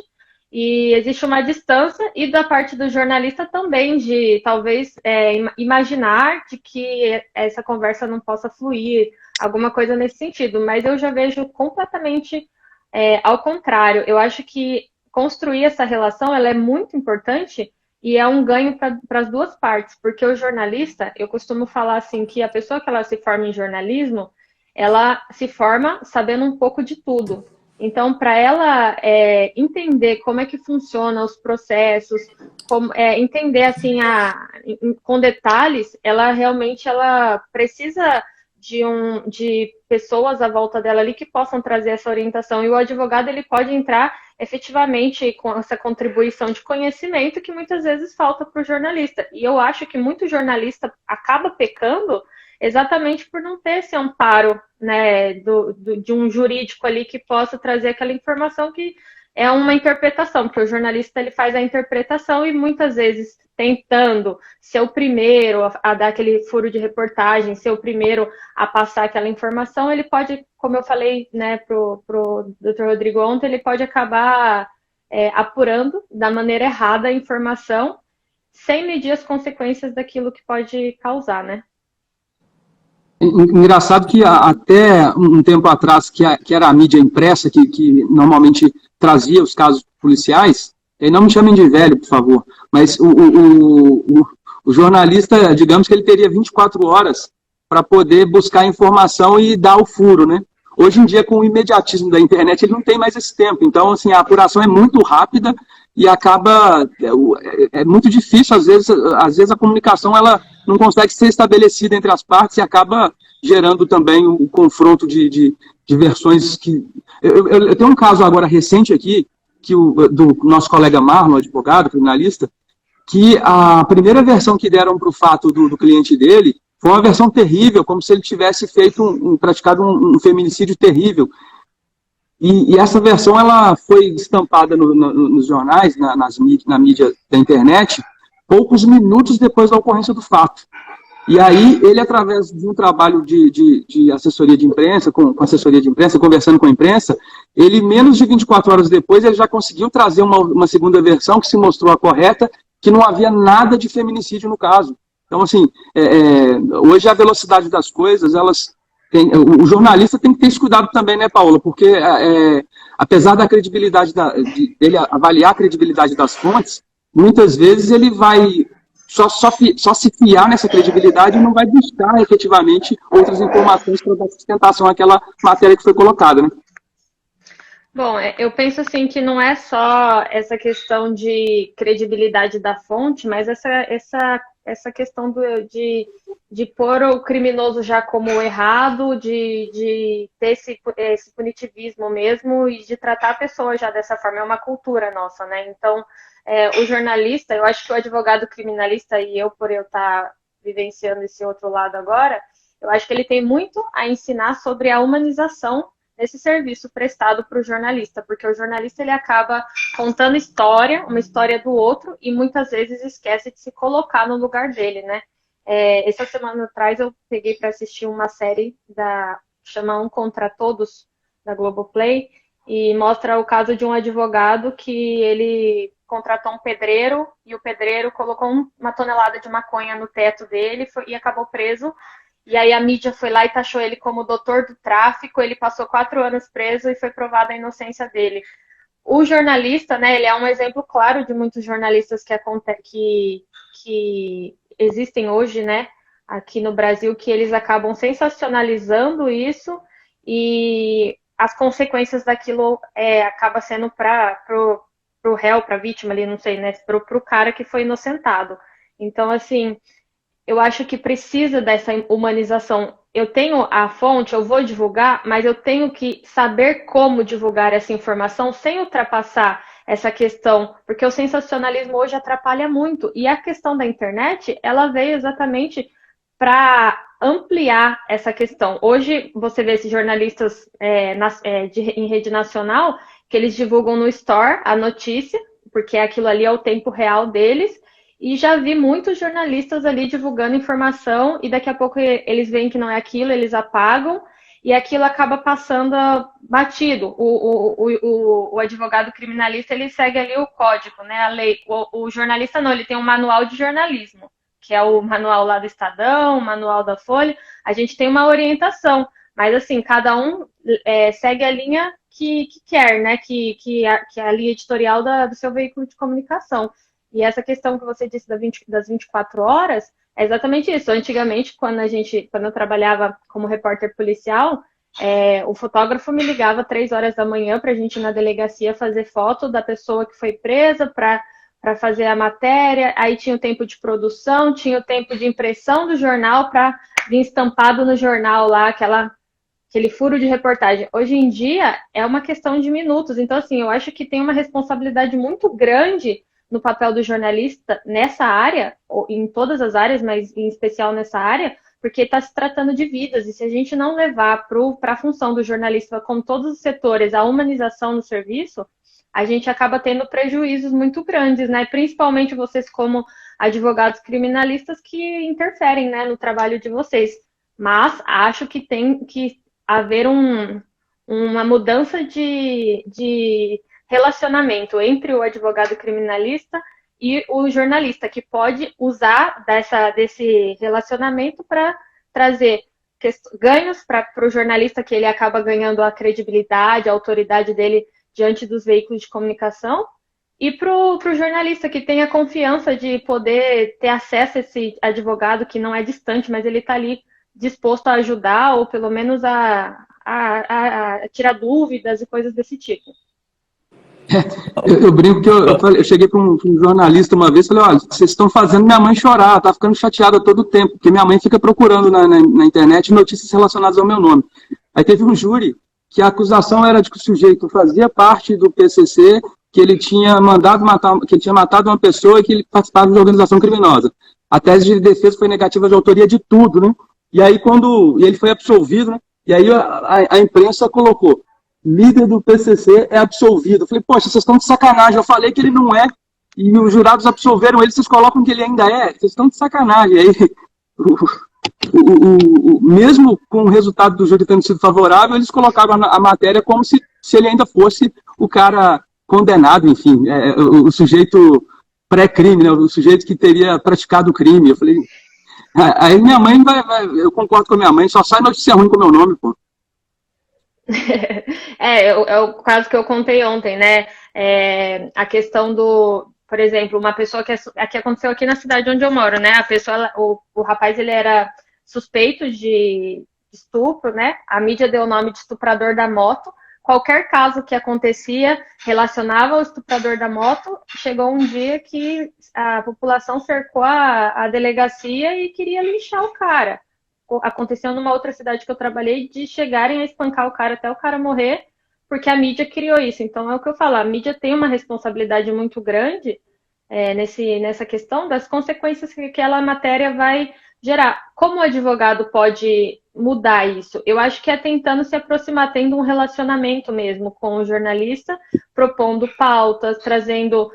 E existe uma distância, e da parte do jornalista também, de talvez imaginar de que essa conversa não possa fluir, alguma coisa nesse sentido. Mas eu já vejo completamente ao contrário. Eu acho que construir essa relação ela é muito importante e é um ganho para as duas partes, porque o jornalista, eu costumo falar assim, que a pessoa que ela se forma em jornalismo, ela se forma sabendo um pouco de tudo. Então, para ela entender como é que funcionam os processos, entender assim com detalhes, ela realmente precisa de pessoas à volta dela ali que possam trazer essa orientação. E o advogado, ele pode entrar efetivamente com essa contribuição de conhecimento que muitas vezes falta para o jornalista. E eu acho que muito jornalista acaba pecando exatamente por não ter esse amparo, né, de um jurídico ali que possa trazer aquela informação que é uma interpretação, porque o jornalista ele faz a interpretação e muitas vezes tentando ser o primeiro a dar aquele furo de reportagem, ser o primeiro a passar aquela informação, ele pode, como eu falei, né, pro Dr. Rodrigo ontem, ele pode acabar apurando da maneira errada a informação sem medir as consequências daquilo que pode causar, né? Engraçado que até um tempo atrás, que era a mídia impressa, que normalmente trazia os casos policiais, e não me chamem de velho, por favor, mas o jornalista, digamos que ele teria 24 horas para poder buscar informação e dar o furo, né? Hoje em dia, com o imediatismo da internet, ele não tem mais esse tempo. Então, assim, a apuração é muito rápida e acaba... É muito difícil, às vezes a comunicação ela não consegue ser estabelecida entre as partes e acaba gerando também o confronto de versões que... Eu tenho um caso agora recente aqui, do nosso colega Marlon, advogado, criminalista, que a primeira versão que deram para o fato do cliente dele foi uma versão terrível, como se ele tivesse praticado um feminicídio terrível. E essa versão ela foi estampada nos jornais, na mídia da internet, poucos minutos depois da ocorrência do fato. E aí, ele, através de um trabalho de assessoria de imprensa, com assessoria de imprensa, conversando com a imprensa, ele, menos de 24 horas depois, ele já conseguiu trazer uma segunda versão que se mostrou a correta, que não havia nada de feminicídio no caso. Então, assim, hoje a velocidade das coisas, o jornalista tem que ter esse cuidado também, né, Paula? Porque, apesar da credibilidade, dele avaliar a credibilidade das fontes, muitas vezes ele vai só se fiar nessa credibilidade e não vai buscar efetivamente outras informações para dar sustentação àquela matéria que foi colocada, né? Bom, eu penso assim que não é só essa questão de credibilidade da fonte, mas essa questão de pôr o criminoso já como errado, de ter esse punitivismo mesmo e de tratar a pessoa já dessa forma. É uma cultura nossa, né? Então, o jornalista, eu acho que o advogado criminalista, e eu, por eu estar vivenciando esse outro lado agora, eu acho que ele tem muito a ensinar sobre a humanização desse serviço prestado para o jornalista, porque o jornalista ele acaba contando uma história do outro, e muitas vezes esquece de se colocar no lugar dele, né? Essa semana atrás eu peguei para assistir uma série chama Um Contra Todos, da Globoplay, e mostra o caso de um advogado que ele contratou um pedreiro, e o pedreiro colocou uma tonelada de maconha no teto dele e acabou preso. E aí a mídia foi lá e taxou ele como doutor do tráfico, ele passou 4 anos preso e foi provada a inocência dele. O jornalista, né, ele é um exemplo claro de muitos jornalistas que existem hoje, né, aqui no Brasil, que eles acabam sensacionalizando isso e as consequências daquilo acaba sendo pro réu, pra vítima ali, não sei, né, pro cara que foi inocentado. Então, assim, eu acho que precisa dessa humanização. Eu tenho a fonte, eu vou divulgar, mas eu tenho que saber como divulgar essa informação sem ultrapassar essa questão, porque o sensacionalismo hoje atrapalha muito. E a questão da internet, ela veio exatamente para ampliar essa questão. Hoje, você vê esses jornalistas em rede nacional, que eles divulgam no Store a notícia, porque aquilo ali é o tempo real deles, e já vi muitos jornalistas ali divulgando informação, e daqui a pouco eles veem que não é aquilo, eles apagam, e aquilo acaba passando batido. O advogado criminalista, ele segue ali o código, né, a lei. O jornalista não, ele tem um manual de jornalismo, que é o manual lá do Estadão, o manual da Folha. A gente tem uma orientação, mas assim, cada um segue a linha que quer, né, que é a linha editorial do seu veículo de comunicação. E essa questão que você disse das 24 horas, é exatamente isso. Antigamente, quando eu trabalhava como repórter policial, o fotógrafo me ligava 3 horas da manhã para a gente ir na delegacia fazer foto da pessoa que foi presa, para fazer a matéria, aí tinha o tempo de produção, tinha o tempo de impressão do jornal para vir estampado no jornal lá, aquele furo de reportagem. Hoje em dia é uma questão de minutos. Então, assim, eu acho que tem uma responsabilidade muito grande no papel do jornalista nessa área, ou em todas as áreas, mas em especial nessa área, porque está se tratando de vidas. E se a gente não levar para a função do jornalista, como todos os setores, a humanização no serviço, a gente acaba tendo prejuízos muito grandes, né? Principalmente vocês como advogados criminalistas que interferem, né, no trabalho de vocês. Mas acho que tem que haver uma mudança de relacionamento entre o advogado criminalista e o jornalista, que pode usar desse relacionamento para trazer ganhos para o jornalista, que ele acaba ganhando a credibilidade, a autoridade dele diante dos veículos de comunicação, e para o jornalista, que tem a confiança de poder ter acesso a esse advogado que não é distante, mas ele está ali disposto a ajudar, ou pelo menos a tirar dúvidas e coisas desse tipo. Eu brinco que eu cheguei para um jornalista uma vez e falei, olha, vocês estão fazendo minha mãe chorar, tá ficando chateada todo o tempo, porque minha mãe fica procurando na internet notícias relacionadas ao meu nome. Aí teve um júri que a acusação era de que o sujeito fazia parte do PCC, que ele tinha matado uma pessoa e que ele participava de organização criminosa. A tese de defesa foi negativa de autoria de tudo, né? E aí ele foi absolvido, né? E aí a imprensa colocou: líder do PCC é absolvido. Eu falei, poxa, vocês estão de sacanagem. Eu falei que ele não é, e os jurados absolveram ele, vocês colocam que ele ainda é. Vocês estão de sacanagem. Aí, mesmo com o resultado do júri tendo sido favorável, eles colocaram a matéria como se ele ainda fosse o cara condenado, enfim, o sujeito pré-crime, né, o sujeito que teria praticado o crime. Eu falei, aí minha mãe eu concordo com a minha mãe, só sai notícia ruim com o meu nome, pô. É o caso que eu contei ontem, né? A questão por exemplo, uma pessoa que aconteceu aqui na cidade onde eu moro, né? A pessoa, o rapaz, ele era suspeito de estupro, né? A mídia deu o nome de estuprador da moto. Qualquer caso que acontecia relacionava ao estuprador da moto. Chegou um dia que a população cercou a delegacia e queria linchar o cara. Aconteceu numa outra cidade que eu trabalhei, de chegarem a espancar o cara até o cara morrer, porque a mídia criou isso. Então, é o que eu falo, a mídia tem uma responsabilidade muito grande nessa questão das consequências que aquela matéria vai gerar. Como o advogado pode mudar isso? Eu acho que é tentando se aproximar, tendo um relacionamento mesmo com o jornalista, propondo pautas, trazendo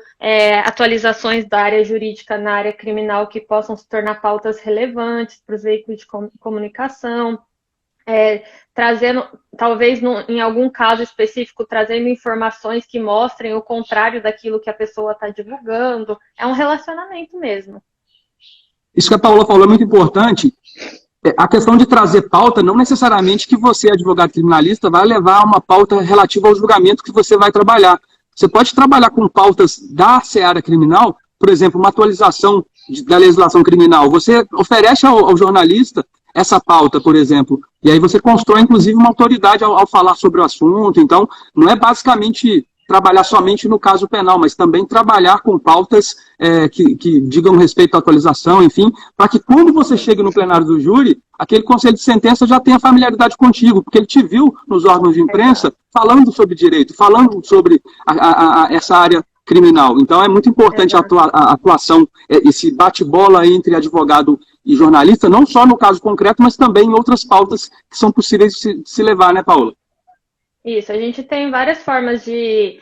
atualizações da área jurídica na área criminal que possam se tornar pautas relevantes para os veículos de comunicação, trazendo, talvez em algum caso específico, trazendo informações que mostrem o contrário daquilo que a pessoa está divulgando. É um relacionamento mesmo. Isso que a Paula falou é muito importante. A questão de trazer pauta, não necessariamente que você, advogado criminalista, vai levar uma pauta relativa ao julgamento que você vai trabalhar. Você pode trabalhar com pautas da seara criminal, por exemplo, uma atualização da legislação criminal. Você oferece ao jornalista essa pauta, por exemplo, e aí você constrói, inclusive, uma autoridade ao falar sobre o assunto. Então, não é basicamente trabalhar somente no caso penal, mas também trabalhar com pautas que digam respeito à atualização, enfim, para que quando você chega no plenário do júri, aquele conselho de sentença já tenha familiaridade contigo, porque ele te viu nos órgãos de imprensa falando sobre direito, falando sobre essa área criminal. Então é muito importante a atuação, esse bate-bola entre advogado e jornalista, não só no caso concreto, mas também em outras pautas que são possíveis de se levar, né, Paula? Isso, a gente tem várias formas de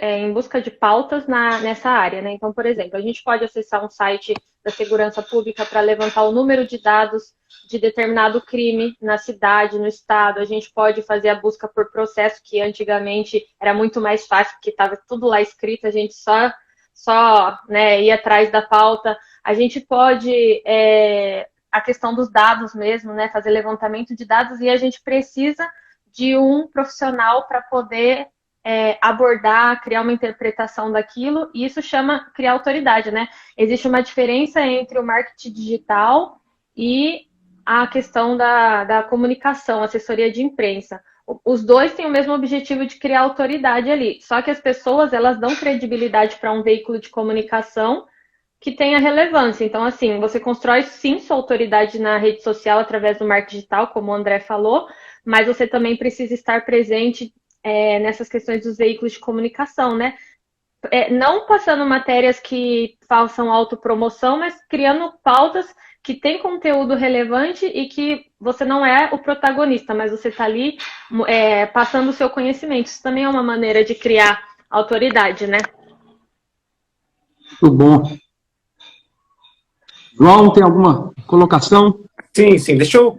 em busca de pautas nessa área, né? Então, por exemplo, a gente pode acessar um site da segurança pública para levantar o número de dados de determinado crime na cidade, no estado. A gente pode fazer a busca por processo, que antigamente era muito mais fácil, porque estava tudo lá escrito, a gente só ir atrás da pauta. A gente pode, a questão dos dados mesmo, né? Fazer levantamento de dados, e a gente precisa de um profissional para poder abordar, criar uma interpretação daquilo, e isso chama criar autoridade, né? Existe uma diferença entre o marketing digital e a questão da comunicação, assessoria de imprensa. os dois têm o mesmo objetivo de criar autoridade ali. Só que as pessoas, elas dão credibilidade para um veículo de comunicação que tenha relevância. Então, assim, você constrói sim sua autoridade na rede social através do marketing digital, como o André falou, mas você também precisa estar presente nessas questões dos veículos de comunicação, né? Não passando matérias que façam autopromoção, mas criando pautas que tem conteúdo relevante e que você não é o protagonista, mas você está ali passando o seu conhecimento. Isso também é uma maneira de criar autoridade, né? Muito bom. João, tem alguma colocação? Sim. Deixa eu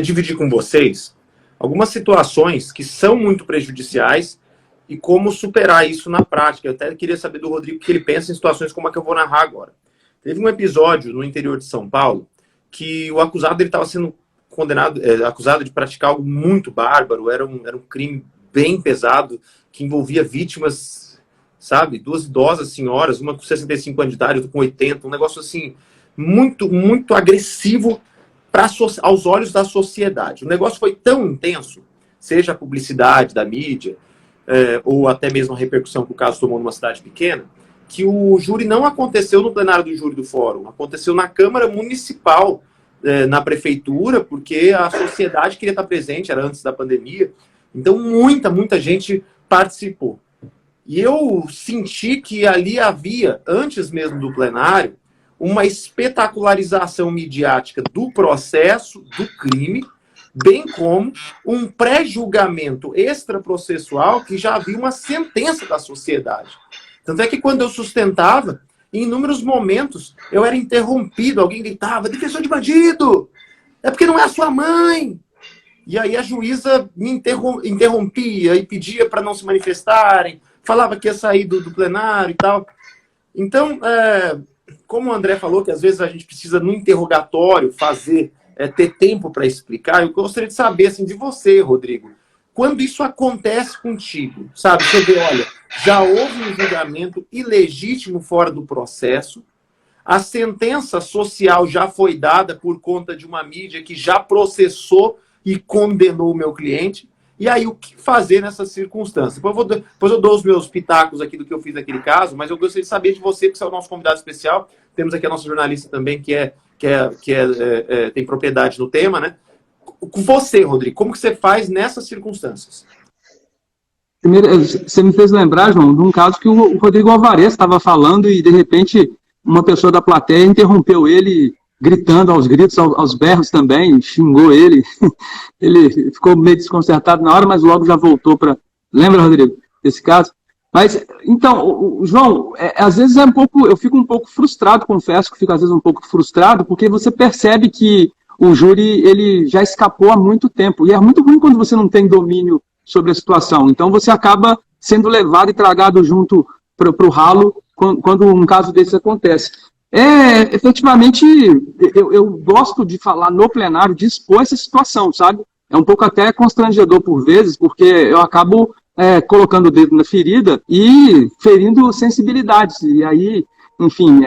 dividir com vocês algumas situações que são muito prejudiciais e como superar isso na prática. Eu até queria saber do Rodrigo o que ele pensa em situações como a que eu vou narrar agora. Teve um episódio no interior de São Paulo que o acusado estava sendo condenado, acusado de praticar algo muito bárbaro, era um crime bem pesado, que envolvia vítimas, sabe, 2 idosas senhoras, uma com 65 anos de idade, outra com 80, um negócio assim, muito, muito agressivo aos olhos da sociedade. O negócio foi tão intenso, seja a publicidade da mídia, ou até mesmo a repercussão que o caso tomou numa cidade pequena, que o júri não aconteceu no plenário do júri do fórum, aconteceu na Câmara Municipal, na prefeitura, porque a sociedade queria estar presente, era antes da pandemia, então muita gente participou. E eu senti que ali havia, antes mesmo do plenário, uma espetacularização midiática do processo, do crime, bem como um pré-julgamento extraprocessual que já havia uma sentença da sociedade. Tanto é que quando eu sustentava, em inúmeros momentos, eu era interrompido, alguém gritava, defensor de bandido, é porque não é a sua mãe. E aí a juíza me interrompia e pedia para não se manifestarem, falava que ia sair do plenário e tal. Então, como o André falou, que às vezes a gente precisa, no interrogatório, ter tempo para explicar, eu gostaria de saber, assim, de você, Rodrigo, quando isso acontece contigo, sabe? Você vê, olha, já houve um julgamento ilegítimo fora do processo, a sentença social já foi dada por conta de uma mídia que já processou e condenou o meu cliente, e aí o que fazer nessas circunstâncias? Depois eu dou os meus pitacos aqui do que eu fiz naquele caso, mas eu gostaria de saber de você, porque você é o nosso convidado especial, temos aqui a nossa jornalista também, que tem propriedade no tema, né? Com você, Rodrigo, como que você faz nessas circunstâncias? Primeiro, você me fez lembrar, João, de um caso que o Rodrigo Alvarez estava falando e, de repente, uma pessoa da plateia interrompeu ele, gritando aos gritos, aos berros também, xingou ele. Ele ficou meio desconcertado na hora, mas logo já voltou para... Lembra, Rodrigo, desse caso? Mas, então, João, às vezes eu fico um pouco frustrado, confesso que fico às vezes um pouco frustrado, porque você percebe que o júri ele já escapou há muito tempo. E é muito ruim quando você não tem domínio sobre a situação. Então você acaba sendo levado e tragado junto para o ralo quando um caso desse acontece. Efetivamente, eu gosto de falar no plenário, de expor essa situação, sabe? É um pouco até constrangedor por vezes, porque eu acabo colocando o dedo na ferida e ferindo sensibilidades. E aí, enfim,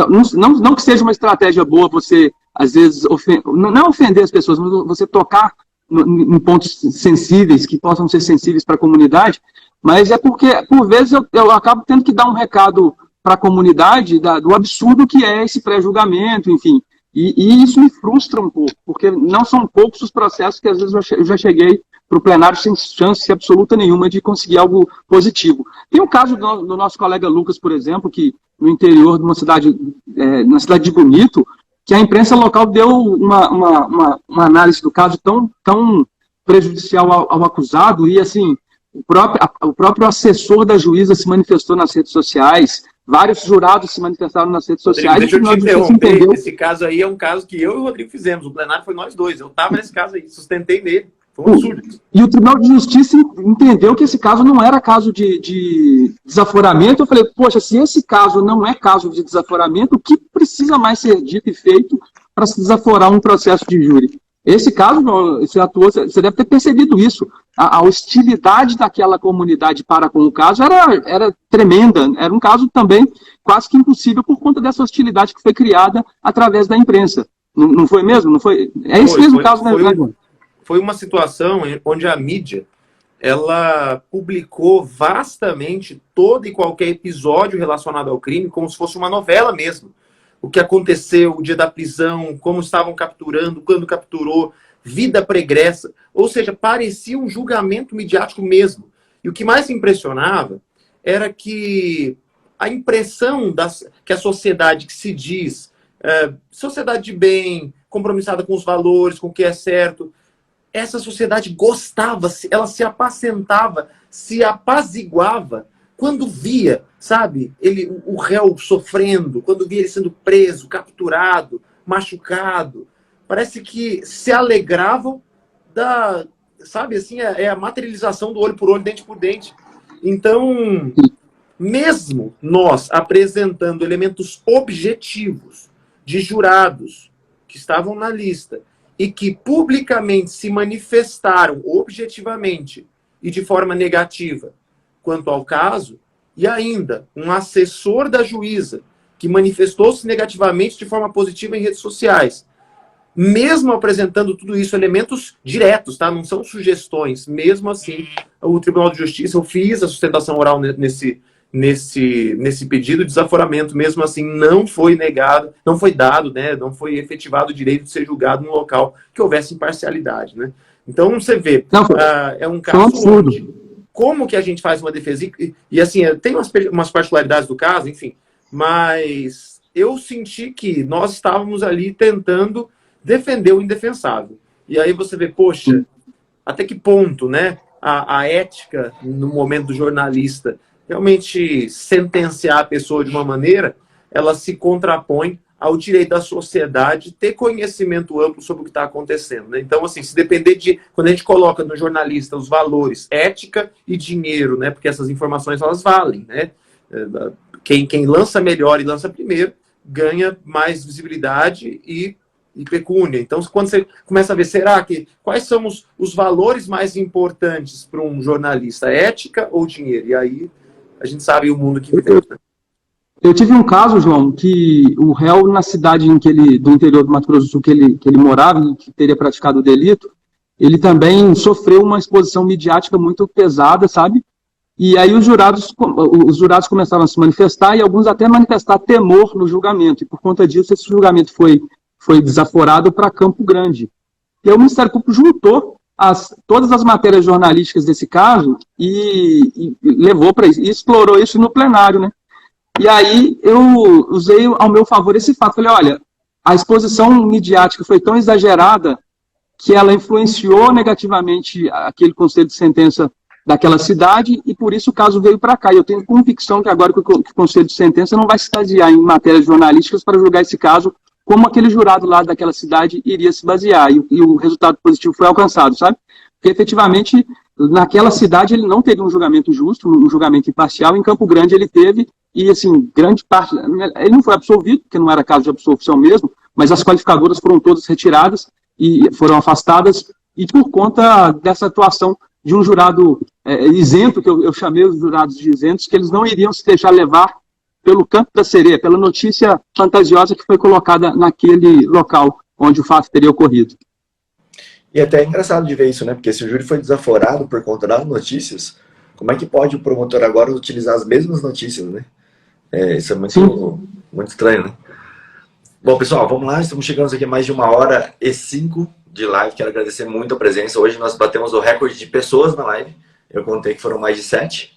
não que seja uma estratégia boa você, às vezes, não ofender as pessoas, mas você tocar em pontos sensíveis, que possam ser sensíveis para a comunidade, mas é porque, por vezes, eu acabo tendo que dar um recado para a comunidade do absurdo que é esse pré-julgamento, enfim. E isso me frustra um pouco, porque não são poucos os processos que, às vezes, eu já cheguei para o plenário sem chance absoluta nenhuma de conseguir algo positivo. Tem o caso do nosso colega Lucas, por exemplo, que no interior de uma cidade, na cidade de Bonito, que a imprensa local deu uma análise do caso tão prejudicial ao acusado, e assim, o próprio assessor da juíza se manifestou nas redes sociais, vários jurados se manifestaram nas redes sociais. Deixa eu te interromper, esse caso aí é um caso que eu e o Rodrigo fizemos, o plenário foi nós dois, eu estava nesse caso aí, sustentei nele. Foi um absurdo. E o Tribunal de Justiça entendeu que esse caso não era caso de desaforamento. Eu falei, poxa, se esse caso não é caso de desaforamento, o que precisa mais ser dito e feito para se desaforar um processo de júri? Esse caso, você deve ter percebido isso. A hostilidade daquela comunidade para com o caso era tremenda. Era um caso também quase que impossível por conta dessa hostilidade que foi criada através da imprensa. Não foi mesmo? Não foi? É esse mesmo caso, né? foi uma situação onde a mídia ela publicou vastamente todo e qualquer episódio relacionado ao crime como se fosse uma novela mesmo. O que aconteceu, o dia da prisão, como estavam capturando, quando capturou, vida pregressa. Ou seja, parecia um julgamento midiático mesmo. E o que mais impressionava era que a impressão que a sociedade que se diz sociedade de bem, compromissada com os valores, com o que é certo, essa sociedade gostava, ela se apacentava, se apaziguava quando via, sabe, o réu sofrendo, quando via ele sendo preso, capturado, machucado. Parece que se alegravam sabe, assim, é a materialização do olho por olho, dente por dente. Então, mesmo nós apresentando elementos objetivos de jurados que estavam na lista e que publicamente se manifestaram objetivamente e de forma negativa quanto ao caso, e ainda um assessor da juíza que manifestou-se negativamente de forma positiva em redes sociais, mesmo apresentando tudo isso, elementos diretos, tá? Não são sugestões. Mesmo assim, o Tribunal de Justiça, eu fiz a sustentação oral nesse pedido de desaforamento, mesmo assim, não foi negado, não foi dado, né? Não foi efetivado o direito de ser julgado num local que houvesse imparcialidade, né? Então, você vê, é um caso onde, como que a gente faz uma defesa? E assim, tem umas particularidades do caso, enfim, mas eu senti que nós estávamos ali tentando defender o indefensável. E aí você vê, poxa, até que ponto, né, a ética, no momento do jornalista, realmente sentenciar a pessoa de uma maneira, ela se contrapõe ao direito da sociedade ter conhecimento amplo sobre o que está acontecendo, né? Então, assim, se depender quando a gente coloca no jornalista os valores ética e dinheiro, né, porque essas informações, elas valem, né? Quem lança melhor e lança primeiro, ganha mais visibilidade e pecúnia. Então, quando você começa a ver, quais são os valores mais importantes para um jornalista, ética ou dinheiro? E aí a gente sabe o mundo que vive. Eu tive um caso, João, que o réu na cidade do interior do Mato Grosso do Sul que ele morava e que teria praticado o delito, ele também sofreu uma exposição midiática muito pesada, sabe? E aí os jurados começaram a se manifestar e alguns até manifestar temor no julgamento. E por conta disso, esse julgamento foi desaforado para Campo Grande. E aí o Ministério Público juntou todas as matérias jornalísticas desse caso e levou para isso, e explorou isso no plenário, né? E aí eu usei ao meu favor esse fato. Falei, olha, a exposição midiática foi tão exagerada que ela influenciou negativamente aquele conselho de sentença daquela cidade e por isso o caso veio para cá. E eu tenho convicção que agora que o conselho de sentença não vai se basear em matérias jornalísticas para julgar esse caso como aquele jurado lá daquela cidade iria se basear. E o resultado positivo foi alcançado, sabe? Porque efetivamente naquela cidade ele não teve um julgamento justo, um julgamento imparcial. Em Campo Grande ele teve, e assim, grande parte, ele não foi absolvido, porque não era caso de absolvição mesmo, mas as qualificadoras foram todas retiradas e foram afastadas, e por conta dessa atuação de um jurado isento, que eu chamei os jurados de isentos, que eles não iriam se deixar levar pelo canto da sereia, pela notícia fantasiosa que foi colocada naquele local onde o fato teria ocorrido. E até é engraçado de ver isso, né? Porque se o júri foi desaforado por conta das notícias, como é que pode o promotor agora utilizar as mesmas notícias, né? Isso é muito estranho, né? Bom, pessoal, vamos lá. Estamos chegando aqui a mais de 1h05 de live. Quero agradecer muito a presença. Hoje nós batemos o recorde de pessoas na live. Eu contei que foram mais de 7.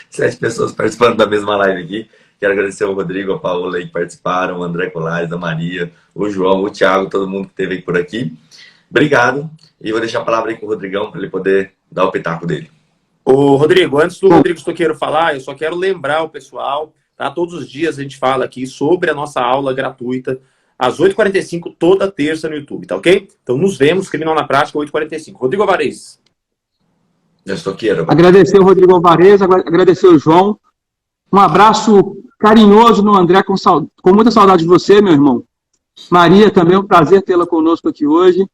7 pessoas participando da mesma live aqui. Quero agradecer ao Rodrigo, a Paola aí que participaram, o André Colares, a Maria, o João, o Thiago, todo mundo que esteve aí por aqui. Obrigado. E vou deixar a palavra aí com o Rodrigão para ele poder dar o pitaco dele. Ô, Rodrigo, antes do Rodrigo Stoqueiro falar, eu só quero lembrar o pessoal, tá? Todos os dias a gente fala aqui sobre a nossa aula gratuita, às 8h45, toda terça no YouTube, tá ok? Então nos vemos, Criminal na Prática, 8h45. Rodrigo Alvarez. Agradecer o Rodrigo Alvarez, agradecer o João. Um abraço carinhoso no André, com muita saudade de você, meu irmão. Maria, também um prazer tê-la conosco aqui hoje.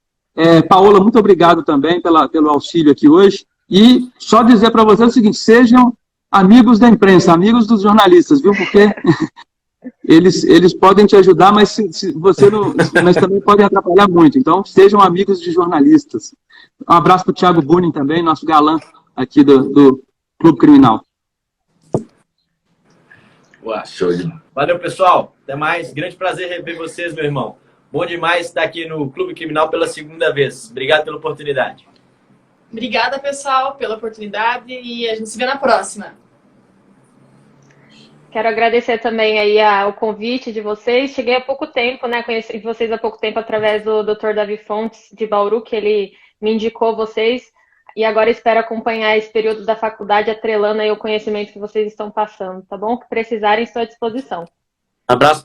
Paola, muito obrigado também pelo auxílio aqui hoje. E só dizer para vocês o seguinte, sejam amigos da imprensa, amigos dos jornalistas, viu? Porque eles podem te ajudar, mas se você não, mas também podem atrapalhar muito. Então, sejam amigos de jornalistas. Um abraço para o Thiago Bunin também, nosso galã aqui do Clube Criminal. Ué. Show de... Valeu, pessoal. Até mais. Grande prazer rever vocês, meu irmão. Bom demais estar aqui no Clube Criminal pela segunda vez. Obrigado pela oportunidade. Obrigada, pessoal, pela oportunidade e a gente se vê na próxima. Quero agradecer também aí o convite de vocês. Cheguei há pouco tempo, né? Conheci vocês há pouco tempo através do Dr. Davi Fontes de Bauru, que ele me indicou vocês. E agora espero acompanhar esse período da faculdade, atrelando aí o conhecimento que vocês estão passando, tá bom? Que precisarem, estou à disposição. Abraço